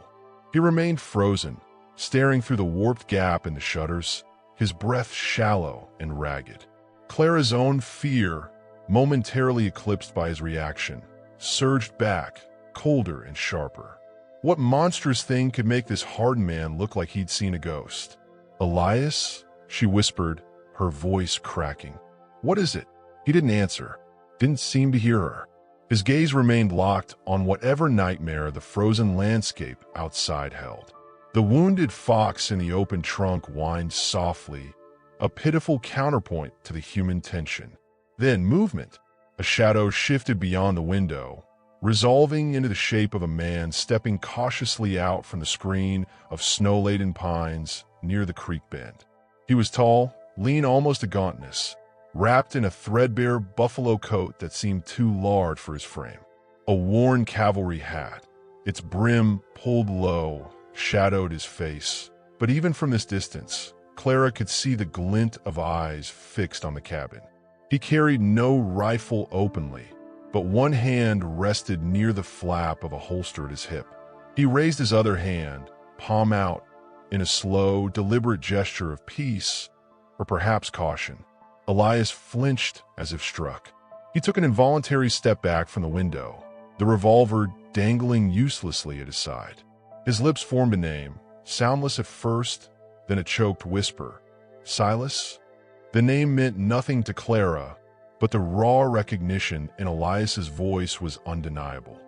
He remained frozen, staring through the warped gap in the shutters, his breath shallow and ragged. Clara's own fear, momentarily eclipsed by his reaction, surged back, colder and sharper. What monstrous thing could make this hardened man look like he'd seen a ghost? "Elias?" she whispered, her voice cracking. "What is it?" He didn't answer, didn't seem to hear her. His gaze remained locked on whatever nightmare the frozen landscape outside held. The wounded fox in the open trunk whined softly, a pitiful counterpoint to the human tension. Then movement. A shadow shifted beyond the window, resolving into the shape of a man stepping cautiously out from the screen of snow-laden pines near the creek bend. He was tall, lean almost to gauntness, wrapped in a threadbare buffalo coat that seemed too large for his frame. A worn cavalry hat, its brim pulled low, shadowed his face. But even from this distance, Clara could see the glint of eyes fixed on the cabin. He carried no rifle openly, but one hand rested near the flap of a holster at his hip. He raised his other hand, palm out, in a slow, deliberate gesture of peace, or perhaps caution. Elias flinched as if struck. He took an involuntary step back from the window, the revolver dangling uselessly at his side. His lips formed a name, soundless at first, then a choked whisper. "Silas?" The name meant nothing to Clara, but the raw recognition in Elias's voice was undeniable.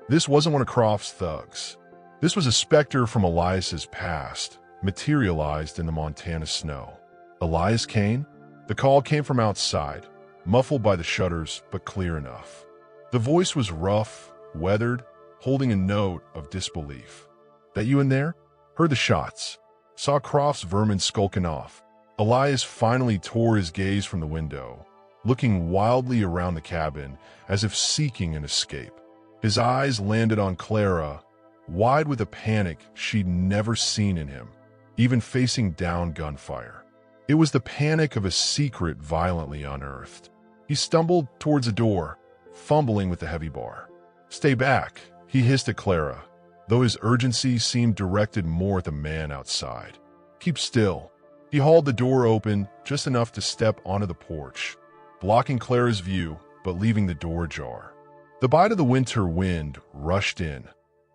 This wasn't one of Croft's thugs. This was a specter from Elias's past, materialized in the Montana snow. Elias Kane? The call came from outside, muffled by the shutters, but clear enough. The voice was rough, weathered, holding a note of disbelief. "That you in there?" Heard the shots. Saw Croft's vermin skulking off. Elias finally tore his gaze from the window, looking wildly around the cabin as if seeking an escape. His eyes landed on Clara, wide with a panic she'd never seen in him, even facing down gunfire. It was the panic of a secret violently unearthed. He stumbled towards a door, fumbling with the heavy bar. "Stay back," he hissed at Clara, though his urgency seemed directed more at the man outside. "Keep still." He hauled the door open just enough to step onto the porch, blocking Clara's view but leaving the door ajar. The bite of the winter wind rushed in,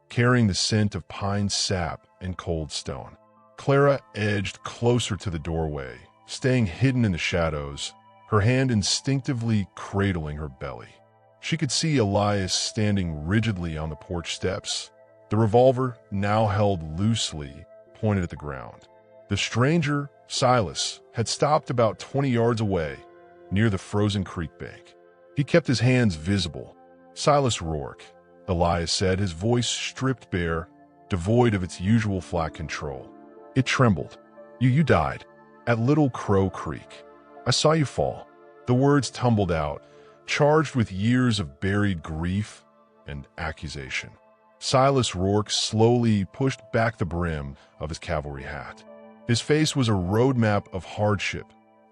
carrying the scent of pine sap and cold stone. Clara edged closer to the doorway, staying hidden in the shadows, her hand instinctively cradling her belly. She could see Elias standing rigidly on the porch steps, the revolver now held loosely, pointed at the ground. The stranger, Silas, had stopped about 20 yards away, near the frozen creek bank. He kept his hands visible. "Silas Rourke," Elias said, his voice stripped bare, devoid of its usual flat control. It trembled. You died. At Little Crow Creek. I saw you fall." The words tumbled out, charged with years of buried grief and accusation. Silas Rourke slowly pushed back the brim of his cavalry hat. His face was a roadmap of hardship,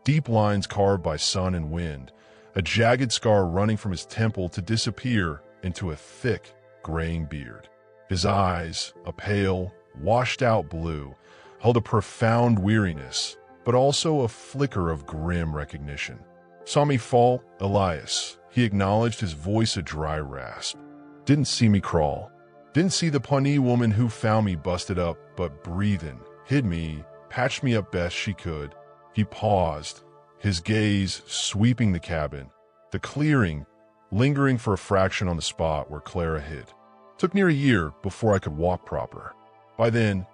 deep lines carved by sun and wind, a jagged scar running from his temple to disappear into a thick, graying beard. His eyes, a pale, washed-out blue, held a profound weariness, but also a flicker of grim recognition. "Saw me fall, Elias," he acknowledged, his voice a dry rasp. "Didn't see me crawl. Didn't see the Pawnee woman who found me busted up, but breathing, hid me, patched me up best she could." He paused, his gaze sweeping the cabin, the clearing, lingering for a fraction on the spot where Clara hid. "Took near a year before I could walk proper. By then,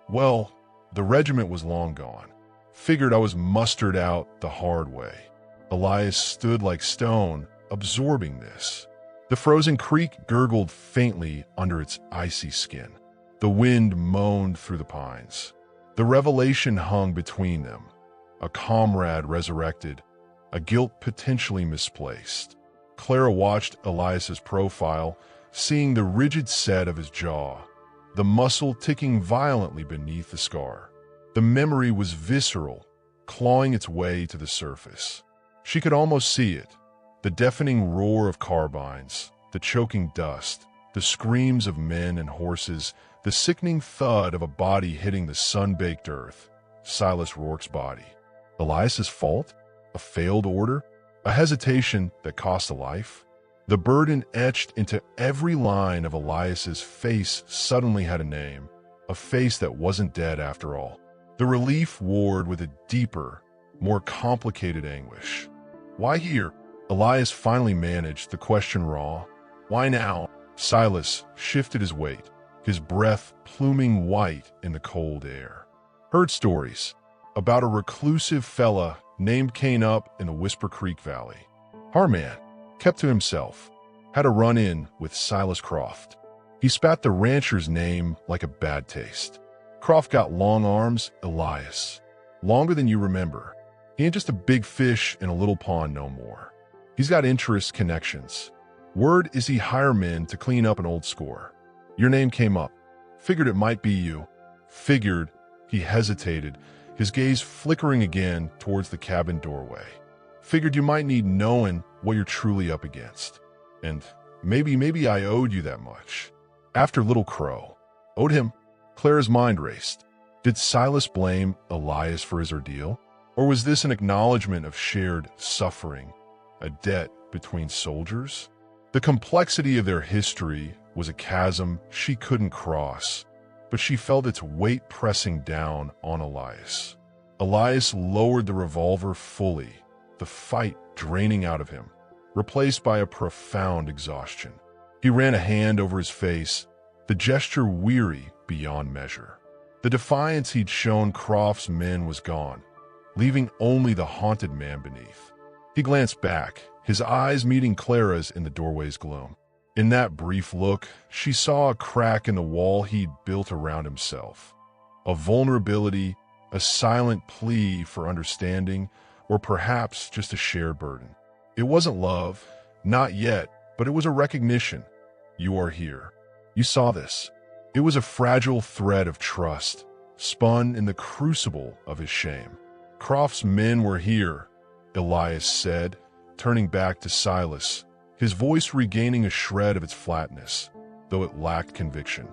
well, the regiment was long gone. Figured I was mustered out the hard way." Elias stood like stone, absorbing this. The frozen creek gurgled faintly under its icy skin. The wind moaned through the pines. The revelation hung between them, a comrade resurrected, a guilt potentially misplaced. Clara watched Elias's profile, seeing the rigid set of his jaw, the muscle ticking violently beneath the scar. The memory was visceral, clawing its way to the surface. She could almost see it, the deafening roar of carbines, the choking dust, the screams of men and horses, the sickening thud of a body hitting the sun-baked earth. Silas Rourke's body. Elias's fault? A failed order? A hesitation that cost a life? The burden etched into every line of Elias's face suddenly had a name, a face that wasn't dead after all. The relief warred with a deeper, more complicated anguish. Why here? Elias finally managed the question raw. Why now? Silas shifted his weight, his breath pluming white in the cold air. Heard stories about a reclusive fella named Cain up in the Whisper Creek Valley. Harman kept to himself, had a run-in with Silas Croft. He spat the rancher's name like a bad taste. Croft got long arms, Elias. Longer than you remember. He ain't just a big fish in a little pond no more. He's got interests, connections. Word is he hire men to clean up an old score. Your name came up. Figured it might be you. Figured. He hesitated, his gaze flickering again towards the cabin doorway. Figured you might need knowing what you're truly up against. And maybe I owed you that much. After Little Crow. Owed him? Clara's mind raced. Did Silas blame Elias for his ordeal? Or was this an acknowledgement of shared suffering, a debt between soldiers? The complexity of their history was a chasm she couldn't cross, but she felt its weight pressing down on Elias. Elias lowered the revolver fully, the fight draining out of him, replaced by a profound exhaustion. He ran a hand over his face, the gesture weary beyond measure. The defiance he'd shown Croft's men was gone, leaving only the haunted man beneath. He glanced back, his eyes meeting Clara's in the doorway's gloom. In that brief look, she saw a crack in the wall he'd built around himself. A vulnerability, a silent plea for understanding, or perhaps just a shared burden. It wasn't love, not yet, but it was a recognition. You are here. You saw this. It was a fragile thread of trust, spun in the crucible of his shame. Croft's men were here, Elias said, turning back to Silas, his voice regaining a shred of its flatness, though it lacked conviction.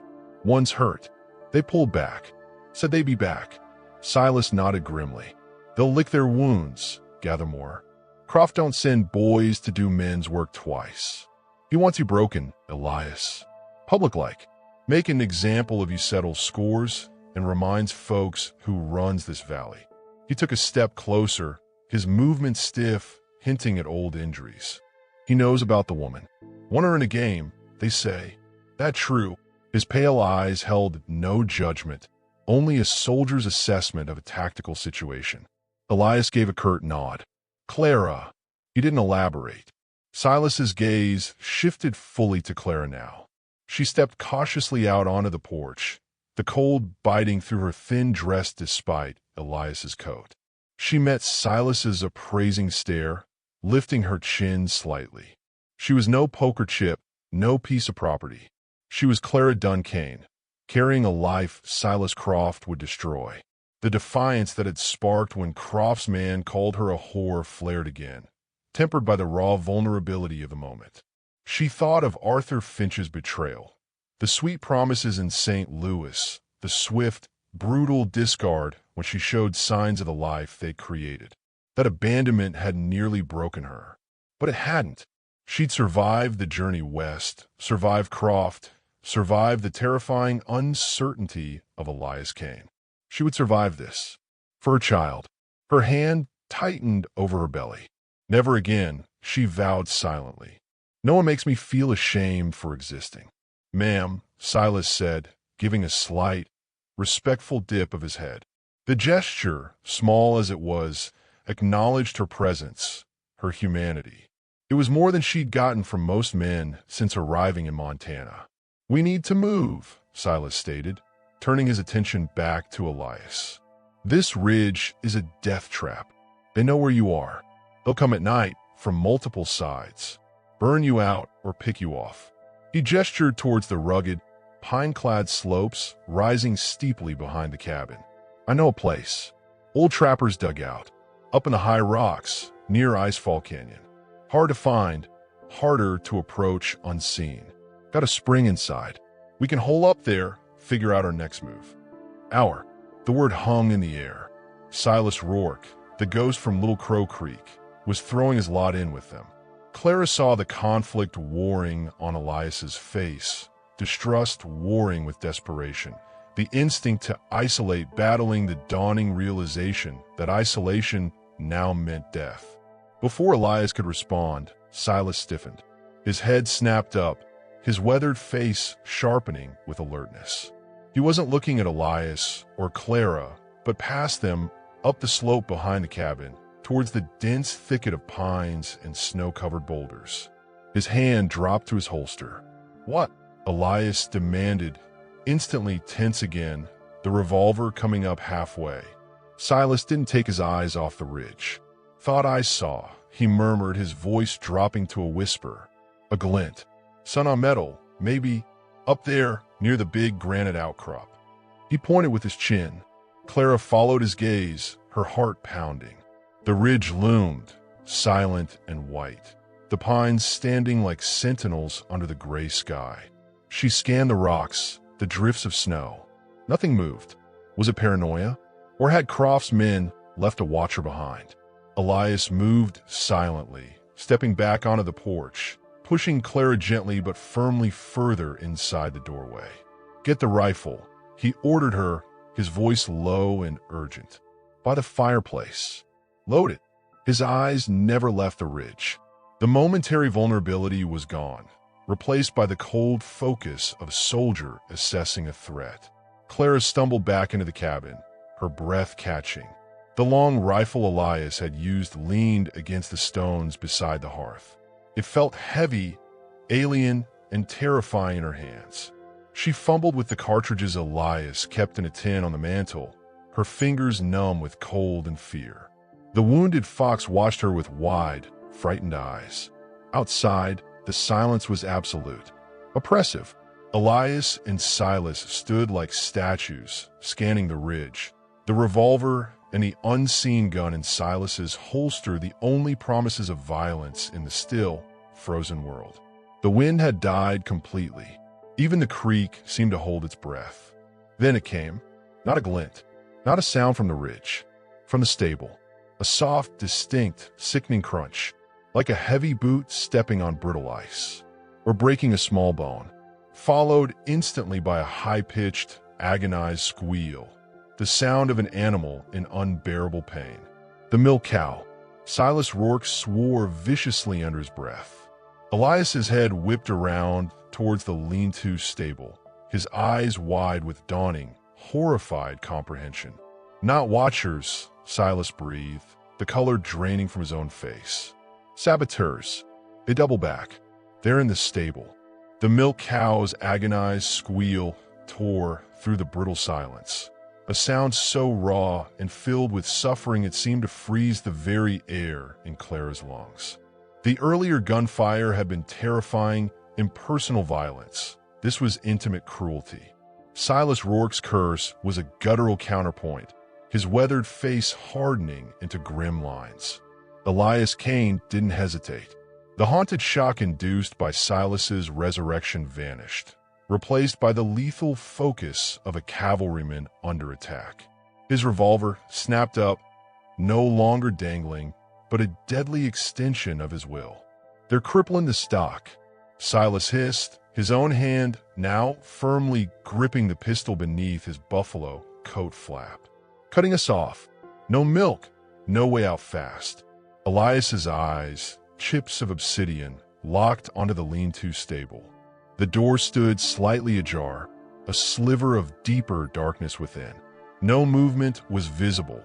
One's hurt. They pulled back, said they'd be back. Silas nodded grimly. They'll lick their wounds, gather more. Croft don't send boys to do men's work twice. He wants you broken, Elias. Public-like. Make an example of you, settles scores, and reminds folks who runs this valley. He took a step closer, his movement stiff, hinting at old injuries. He knows about the woman. Won her in a game, they say. That true. His pale eyes held no judgment, only a soldier's assessment of a tactical situation. Elias gave a curt nod. Clara. He didn't elaborate. Silas's gaze shifted fully to Clara now. She stepped cautiously out onto the porch, the cold biting through her thin dress despite Elias's coat. She met Silas's appraising stare, lifting her chin slightly. She was no poker chip, no piece of property. She was Clara Duncan, carrying a life Silas Croft would destroy. The defiance that had sparked when Croft's man called her a whore flared again, tempered by the raw vulnerability of the moment. She thought of Arthur Finch's betrayal, the sweet promises in St. Louis, the swift, brutal discard when she showed signs of the life they'd created. That abandonment had nearly broken her. But it hadn't. She'd survived the journey west, survived Croft, survived the terrifying uncertainty of Elias Cain. She would survive this. For her child. Her hand tightened over her belly. Never again, she vowed silently. No one makes me feel ashamed for existing. Ma'am, Silas said, giving a slight, respectful dip of his head. The gesture, small as it was, acknowledged her presence, her humanity. It was more than she'd gotten from most men since arriving in Montana. We need to move, Silas stated, turning his attention back to Elias. This ridge is a death trap. They know where you are. They'll come at night from multiple sides, burn you out or pick you off. He gestured towards the rugged, pine-clad slopes rising steeply behind the cabin. I know a place. Old Trapper's Dugout, up in the high rocks near Icefall Canyon. Hard to find, harder to approach unseen. Got a spring inside. We can hole up there, figure out our next move. The word hung in the air. Silas Rourke, the ghost from Little Crow Creek, was throwing his lot in with them. Clara saw the conflict warring on Elias's face, distrust warring with desperation, the instinct to isolate battling the dawning realization that isolation now meant death. Before Elias could respond, Silas stiffened. His head snapped up, his weathered face sharpening with alertness. He wasn't looking at Elias or Clara, but past them, up the slope behind the cabin, towards the dense thicket of pines and snow-covered boulders. His hand dropped to his holster. "What?" Elias demanded, instantly tense again, the revolver coming up halfway. Silas didn't take his eyes off the ridge. "Thought I saw," he murmured, his voice dropping to a whisper. "A glint. Sun on metal, maybe, up there near the big granite outcrop." He pointed with his chin. Clara followed his gaze, her heart pounding. The ridge loomed, silent and white, the pines standing like sentinels under the gray sky. She scanned the rocks, the drifts of snow. Nothing moved. Was it paranoia? Or had Croft's men left a watcher behind? Elias moved silently, stepping back onto the porch, pushing Clara gently but firmly further inside the doorway. "Get the rifle," he ordered her, his voice low and urgent. "By the fireplace. Load it." His eyes never left the ridge. The momentary vulnerability was gone, replaced by the cold focus of a soldier assessing a threat. Clara stumbled back into the cabin, her breath catching. The long rifle Elias had used leaned against the stones beside the hearth. It felt heavy, alien, and terrifying in her hands. She fumbled with the cartridges Elias kept in a tin on the mantel, her fingers numb with cold and fear. The wounded fox watched her with wide, frightened eyes. Outside, the silence was absolute, oppressive. Elias and Silas stood like statues, scanning the ridge. The revolver and the unseen gun in Silas's holster, the only promises of violence in the still, frozen world. The wind had died completely. Even the creek seemed to hold its breath. Then it came. Not a glint, not a sound from the ridge, from the stable. A soft, distinct, sickening crunch, like a heavy boot stepping on brittle ice, or breaking a small bone, followed instantly by a high-pitched, agonized squeal, the sound of an animal in unbearable pain. The milk cow. Silas Rourke swore viciously under his breath. Elias's head whipped around towards the lean-to stable, his eyes wide with dawning, horrified comprehension. "Not watchers," Silas breathed, the color draining from his own face. "Saboteurs." They doubled back. They're in the stable. The milk cow's agonized squeal tore through the brittle silence, a sound so raw and filled with suffering it seemed to freeze the very air in Clara's lungs. The earlier gunfire had been terrifying, impersonal violence. This was intimate cruelty. Silas Rourke's curse was a guttural counterpoint, his weathered face hardening into grim lines. Elias Kane didn't hesitate. The haunted shock induced by Silas's resurrection vanished, replaced by the lethal focus of a cavalryman under attack. His revolver snapped up, no longer dangling, but a deadly extension of his will. "They're crippling the stock," Silas hissed, his own hand now firmly gripping the pistol beneath his buffalo coat flap. "Cutting us off. No milk, no way out fast." Elias's eyes, chips of obsidian, locked onto the lean-to stable. The door stood slightly ajar, a sliver of deeper darkness within. No movement was visible,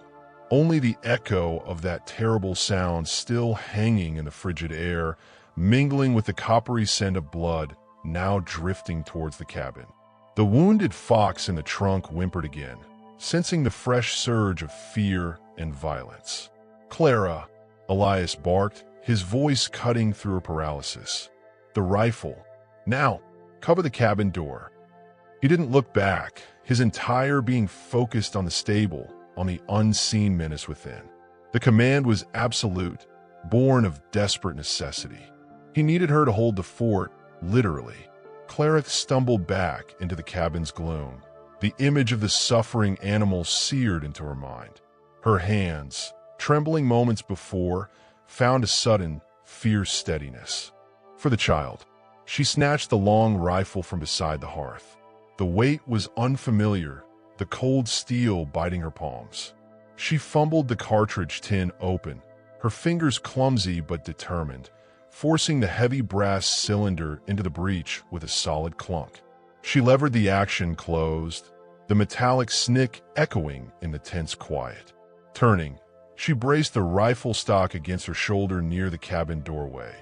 only the echo of that terrible sound still hanging in the frigid air, mingling with the coppery scent of blood now drifting towards the cabin. The wounded fox in the trunk whimpered again, sensing the fresh surge of fear and violence. "Clara," Elias barked, his voice cutting through her paralysis. "The rifle. Now, cover the cabin door." He didn't look back, his entire being focused on the stable, on the unseen menace within. The command was absolute, born of desperate necessity. He needed her to hold the fort, literally. Clara stumbled back into the cabin's gloom, the image of the suffering animal seared into her mind. Her hands, trembling moments before, found a sudden, fierce steadiness. For the child, she snatched the long rifle from beside the hearth. The weight was unfamiliar, the cold steel biting her palms. She fumbled the cartridge tin open, her fingers clumsy but determined, forcing the heavy brass cylinder into the breech with a solid clunk. She levered the action closed, the metallic snick echoing in the tense quiet. Turning, she braced the rifle stock against her shoulder near the cabin doorway,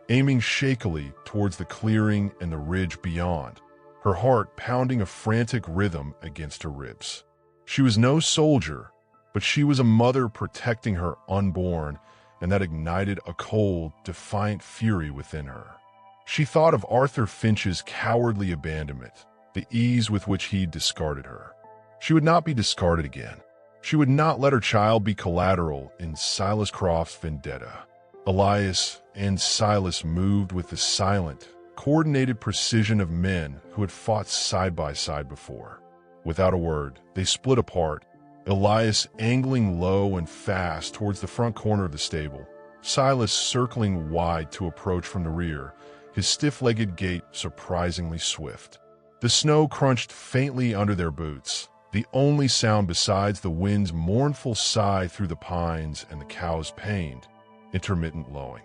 aiming shakily towards the clearing and the ridge beyond, her heart pounding a frantic rhythm against her ribs. She was no soldier, but she was a mother protecting her unborn, and that ignited a cold, defiant fury within her. She thought of Arthur Finch's cowardly abandonment, the ease with which he'd discarded her. She would not be discarded again. She would not let her child be collateral in Silas Croft's vendetta. Elias and Silas moved with the silent, coordinated precision of men who had fought side by side before. Without a word, they split apart, Elias angling low and fast towards the front corner of the stable, Silas circling wide to approach from the rear, his stiff-legged gait surprisingly swift. The snow crunched faintly under their boots, the only sound besides the wind's mournful sigh through the pines and the cow's pained, intermittent lowing.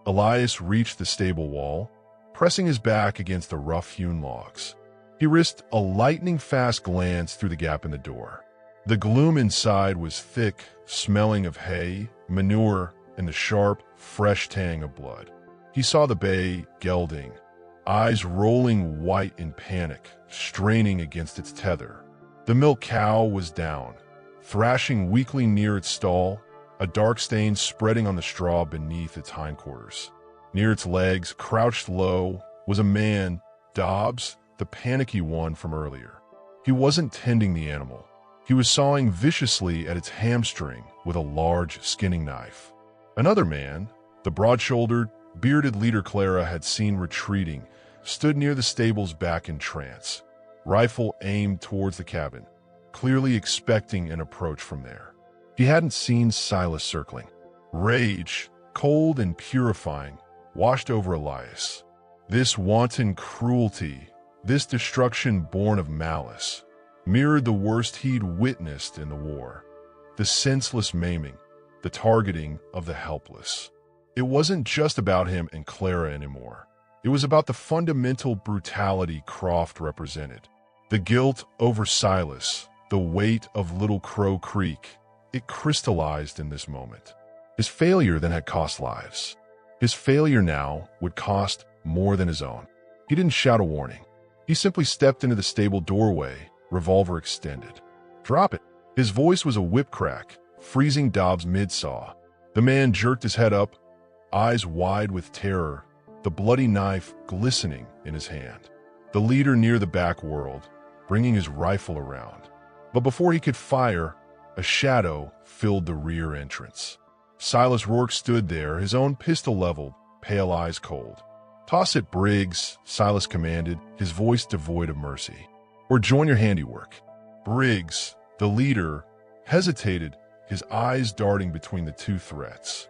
Elias reached the stable wall, pressing his back against the rough-hewn logs. He risked a lightning-fast glance through the gap in the door. The gloom inside was thick, smelling of hay, manure, and the sharp, fresh tang of blood. He saw the bay, gelding, eyes rolling white in panic, straining against its tether. The milk cow was down, thrashing weakly near its stall, a dark stain spreading on the straw beneath its hindquarters. Near its legs, crouched low, was a man, Dobbs, the panicky one from earlier. He wasn't tending the animal. He was sawing viciously at its hamstring with a large skinning knife. Another man, the broad-shouldered, bearded leader Clara had seen retreating, stood near the stable's back in trance, rifle aimed towards the cabin, clearly expecting an approach from there. He hadn't seen Silas circling. Rage, cold and purifying, washed over Elias. This wanton cruelty, this destruction born of malice, mirrored the worst he'd witnessed in the war. The senseless maiming, the targeting of the helpless. It wasn't just about him and Clara anymore. It was about the fundamental brutality Croft represented. The guilt over Silas, the weight of Little Crow Creek, it crystallized in this moment. His failure then had cost lives. His failure now would cost more than his own. He didn't shout a warning. He simply stepped into the stable doorway, revolver extended. "Drop it." His voice was a whip crack, freezing Dobbs mid-saw. The man jerked his head up, eyes wide with terror, the bloody knife glistening in his hand. The leader near the back whirled, bringing his rifle around. But before he could fire, a shadow filled the rear entrance. Silas Rourke stood there, his own pistol leveled, pale eyes cold. "Toss it, Briggs," Silas commanded, his voice devoid of mercy. "Or join your handiwork." Briggs, the leader, hesitated, his eyes darting between the two threats.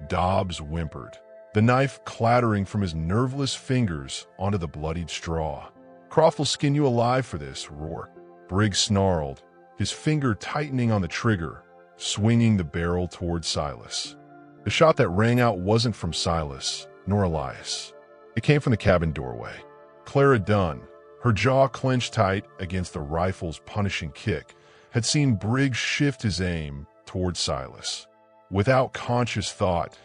Dobbs whimpered, the knife clattering from his nerveless fingers onto the bloodied straw. "Croft will skin you alive for this, Rourke." Briggs snarled, his finger tightening on the trigger, swinging the barrel toward Silas. The shot that rang out wasn't from Silas, nor Elias. It came from the cabin doorway. Clara Dunn, her jaw clenched tight against the rifle's punishing kick, had seen Briggs shift his aim toward Silas. Without conscious thought,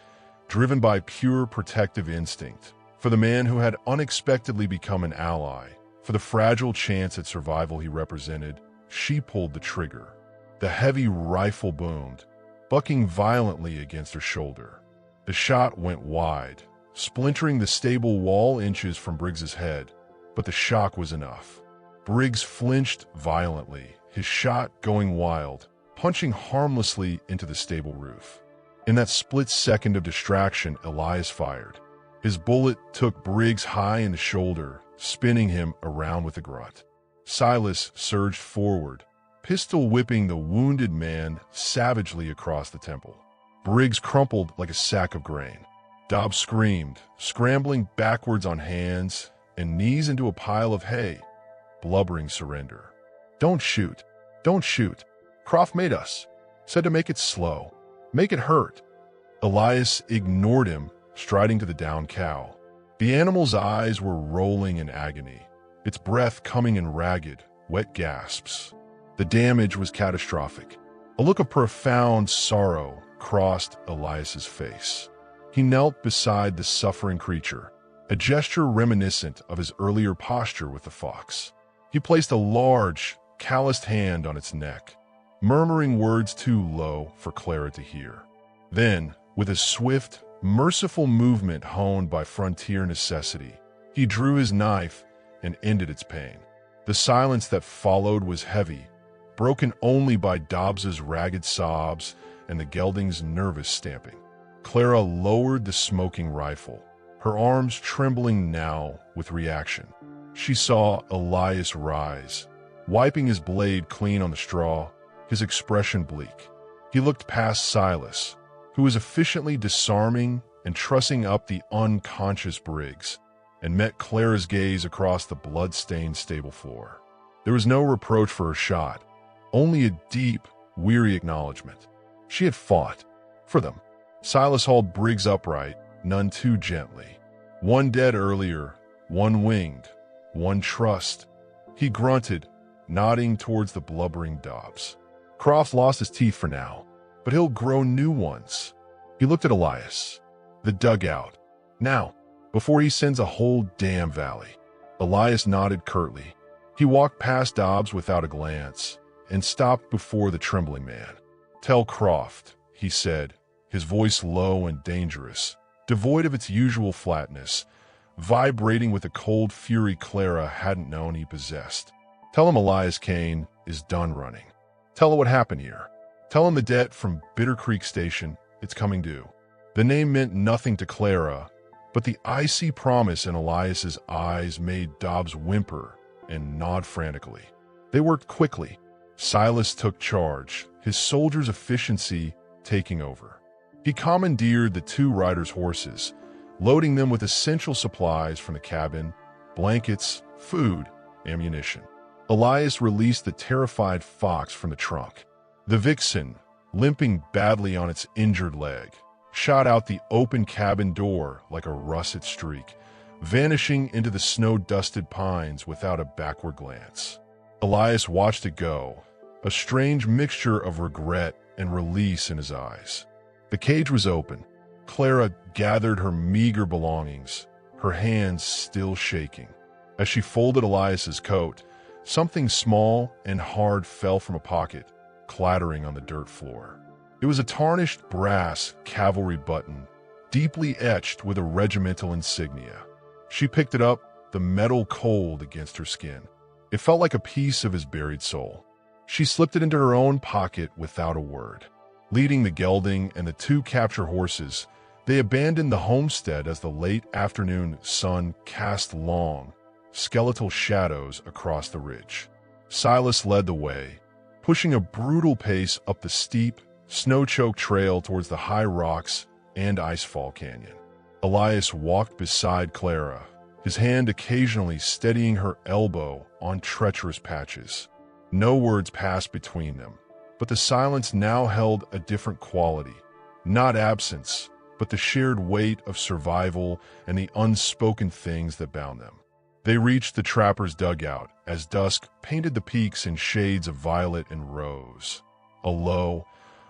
driven by pure protective instinct, for the man who had unexpectedly become an ally, for the fragile chance at survival he represented, she pulled the trigger. The heavy rifle boomed, bucking violently against her shoulder. The shot went wide, splintering the stable wall inches from Briggs's head, but the shock was enough. Briggs flinched violently, his shot going wild, punching harmlessly into the stable roof. In that split second of distraction, Elias fired. His bullet took Briggs high in the shoulder, spinning him around with a grunt. Silas surged forward, pistol whipping the wounded man savagely across the temple. Briggs crumpled like a sack of grain. Dobbs screamed, scrambling backwards on hands and knees into a pile of hay, blubbering surrender. "Don't shoot. Don't shoot. Croft made us. Said to make it slow. Make it hurt." Elias ignored him, striding to the downed cow. The animal's eyes were rolling in agony, its breath coming in ragged, wet gasps. The damage was catastrophic. A look of profound sorrow crossed Elias's face. He knelt beside the suffering creature, a gesture reminiscent of his earlier posture with the fox. He placed a large, calloused hand on its neck, murmuring words too low for Clara to hear. Then, with a swift, merciful movement honed by frontier necessity, he drew his knife and ended its pain. The silence that followed was heavy, broken only by Dobbs's ragged sobs and the gelding's nervous stamping. Clara lowered the smoking rifle, her arms trembling now with reaction. She saw Elias rise, wiping his blade clean on the straw, his expression bleak. He looked past Silas, who was efficiently disarming and trussing up the unconscious Briggs, and met Clara's gaze across the blood-stained stable floor. There was no reproach for her shot, only a deep, weary acknowledgement. She had fought for them. Silas hauled Briggs upright, none too gently. One dead earlier, one winged, one trussed. He grunted, nodding towards the blubbering Dobbs. Croft lost his teeth for now, but he'll grow new ones. He looked at Elias. The dugout. Now, before he sends a whole damn valley. Elias nodded curtly. He walked past Dobbs without a glance and stopped before the trembling man. "Tell Croft," he said, his voice low and dangerous, devoid of its usual flatness, vibrating with a cold fury Clara hadn't known he possessed. "Tell him Elias Kane is done running. Tell him what happened here. Tell him the debt from Bitter Creek Station, it's coming due." The name meant nothing to Clara, but the icy promise in Elias's eyes made Dobbs whimper and nod frantically. They worked quickly. Silas took charge, his soldiers' efficiency taking over. He commandeered the two riders' horses, loading them with essential supplies from the cabin, blankets, food, ammunition. Elias released the terrified fox from the trunk. The vixen, limping badly on its injured leg, shot out the open cabin door like a russet streak, vanishing into the snow-dusted pines without a backward glance. Elias watched it go, a strange mixture of regret and release in his eyes. The cage was open. Clara gathered her meager belongings, her hands still shaking. As she folded Elias's coat, something small and hard fell from a pocket, clattering on the dirt floor. It was a tarnished brass cavalry button, deeply etched with a regimental insignia. She picked it up, the metal cold against her skin. It felt like a piece of his buried soul. She slipped it into her own pocket without a word. Leading the gelding and the two capture horses, they abandoned the homestead as the late afternoon sun cast long, skeletal shadows across the ridge. Silas led the way, pushing a brutal pace up the steep, snow-choked trail towards the high rocks and Icefall Canyon. Elias walked beside Clara, his hand occasionally steadying her elbow on treacherous patches. No words passed between them, but the silence now held a different quality. Not absence, but the shared weight of survival and the unspoken things that bound them. They reached the trapper's dugout as dusk painted the peaks in shades of violet and rose. A low,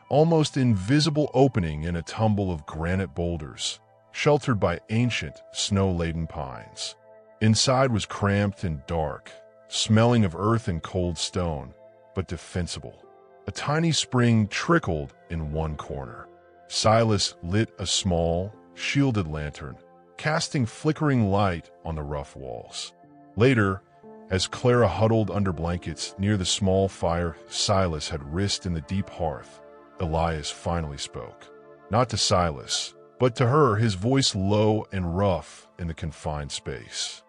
almost invisible opening in a tumble of granite boulders, sheltered by ancient, snow-laden pines. Inside was cramped and dark, smelling of earth and cold stone, but defensible. A tiny spring trickled in one corner. Silas lit a small, shielded lantern, casting flickering light on the rough walls. Later, as Clara huddled under blankets near the small fire Silas had risked in the deep hearth, Elias finally spoke. Not to Silas, but to her, his voice low and rough in the confined space.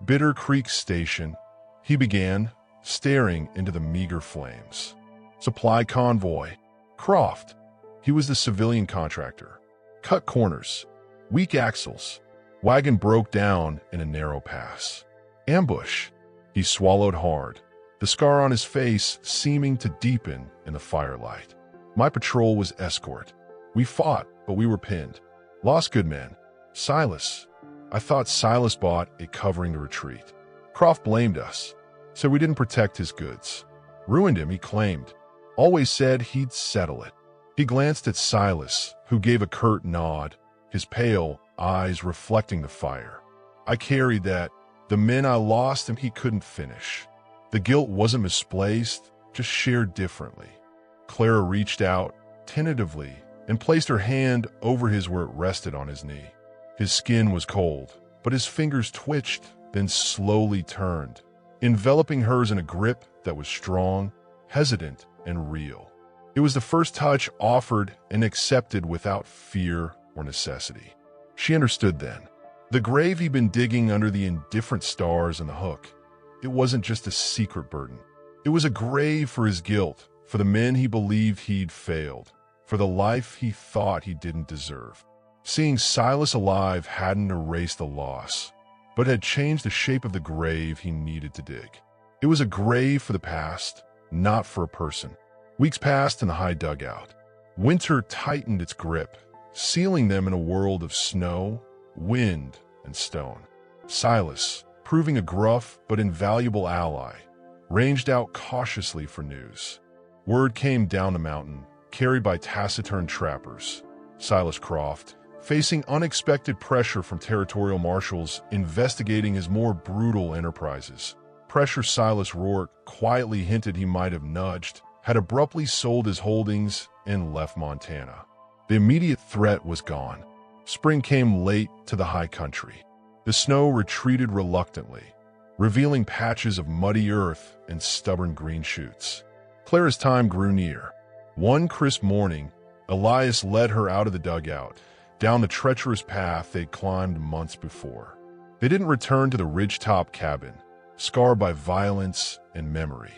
"Bitter Creek Station," he began, staring into the meager flames. "Supply convoy. Croft. He was the civilian contractor. Cut corners, weak axles. Wagon broke down in a narrow pass. Ambush. He swallowed hard, the scar on his face seeming to deepen in the firelight. My patrol was escort. We fought, but we were pinned. Lost good man. Silas. I thought Silas bought a covering to retreat. Croft blamed us. Said we didn't protect his goods. Ruined him, he claimed. Always said he'd settle it. He glanced at Silas, who gave a curt nod, his pale eyes reflecting the fire. I carried that. The men I lost him, he couldn't finish. The guilt wasn't misplaced, just shared differently. Clara reached out, tentatively, and placed her hand over his where it rested on his knee. His skin was cold, but his fingers twitched, then slowly turned, enveloping hers in a grip that was strong, hesitant, and real. It was the first touch offered and accepted without fear or necessity. She understood then. The grave he'd been digging under the indifferent stars and the hook, it wasn't just a secret burden. It was a grave for his guilt, for the men he believed he'd failed, for the life he thought he didn't deserve. Seeing Silas alive hadn't erased the loss, but had changed the shape of the grave he needed to dig. It was a grave for the past, not for a person. Weeks passed in the high dugout. Winter tightened its grip, sealing them in a world of snow, wind, and stone. Silas, proving a gruff but invaluable ally, ranged out cautiously for news. Word came down the mountain, carried by taciturn trappers. Silas Croft, facing unexpected pressure from territorial marshals investigating his more brutal enterprises. Pressure Silas Rourke quietly hinted he might have nudged, had abruptly sold his holdings and left Montana. The immediate threat was gone. Spring came late to the high country. The snow retreated reluctantly, revealing patches of muddy earth and stubborn green shoots. Clara's time grew near. One crisp morning, Elias led her out of the dugout, down the treacherous path they'd climbed months before. They didn't return to the ridgetop cabin, scarred by violence and memory.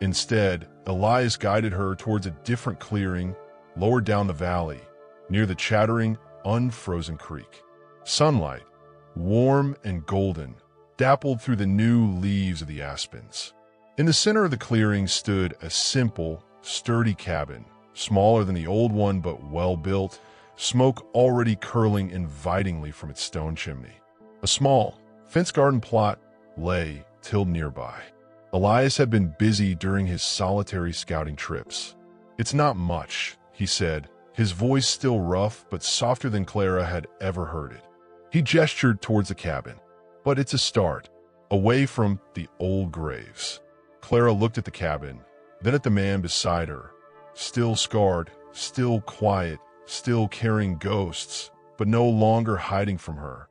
Instead, Elias guided her towards a different clearing, lower down the valley, near the chattering, unfrozen creek. Sunlight, warm and golden, dappled through the new leaves of the aspens. In the center of the clearing stood a simple, sturdy cabin, smaller than the old one but well-built, smoke already curling invitingly from its stone chimney. A small, fenced garden plot lay tilled nearby. Elias had been busy during his solitary scouting trips. "It's not much," he said, his voice still rough but softer than Clara had ever heard it. He gestured towards the cabin. "But it's a start, away from the old graves." Clara looked at the cabin, then at the man beside her, still scarred, still quiet, still carrying ghosts, but no longer hiding from her,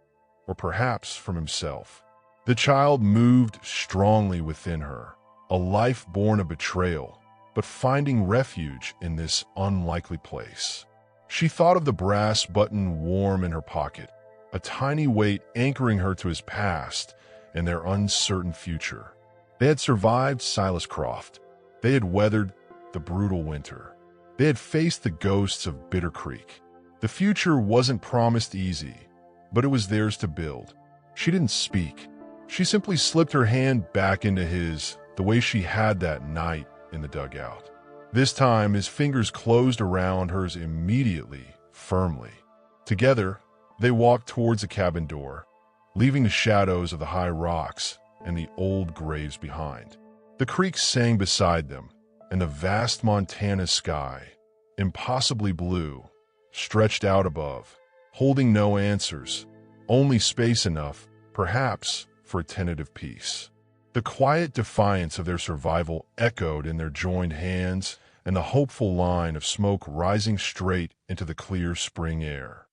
or perhaps from himself. The child moved strongly within her, a life born of betrayal, but finding refuge in this unlikely place. She thought of the brass button warm in her pocket, a tiny weight anchoring her to his past and their uncertain future. They had survived Silas Croft. They had weathered the brutal winter. They had faced the ghosts of Bitter Creek. The future wasn't promised easy, but it was theirs to build. She didn't speak. She simply slipped her hand back into his, the way she had that night in the dugout. This time, his fingers closed around hers immediately, firmly. Together, they walked towards the cabin door, leaving the shadows of the high rocks and the old graves behind. The creek sang beside them, and the vast Montana sky, impossibly blue, stretched out above, holding no answers, only space enough, perhaps, for a tentative peace. The quiet defiance of their survival echoed in their joined hands and the hopeful line of smoke rising straight into the clear spring air.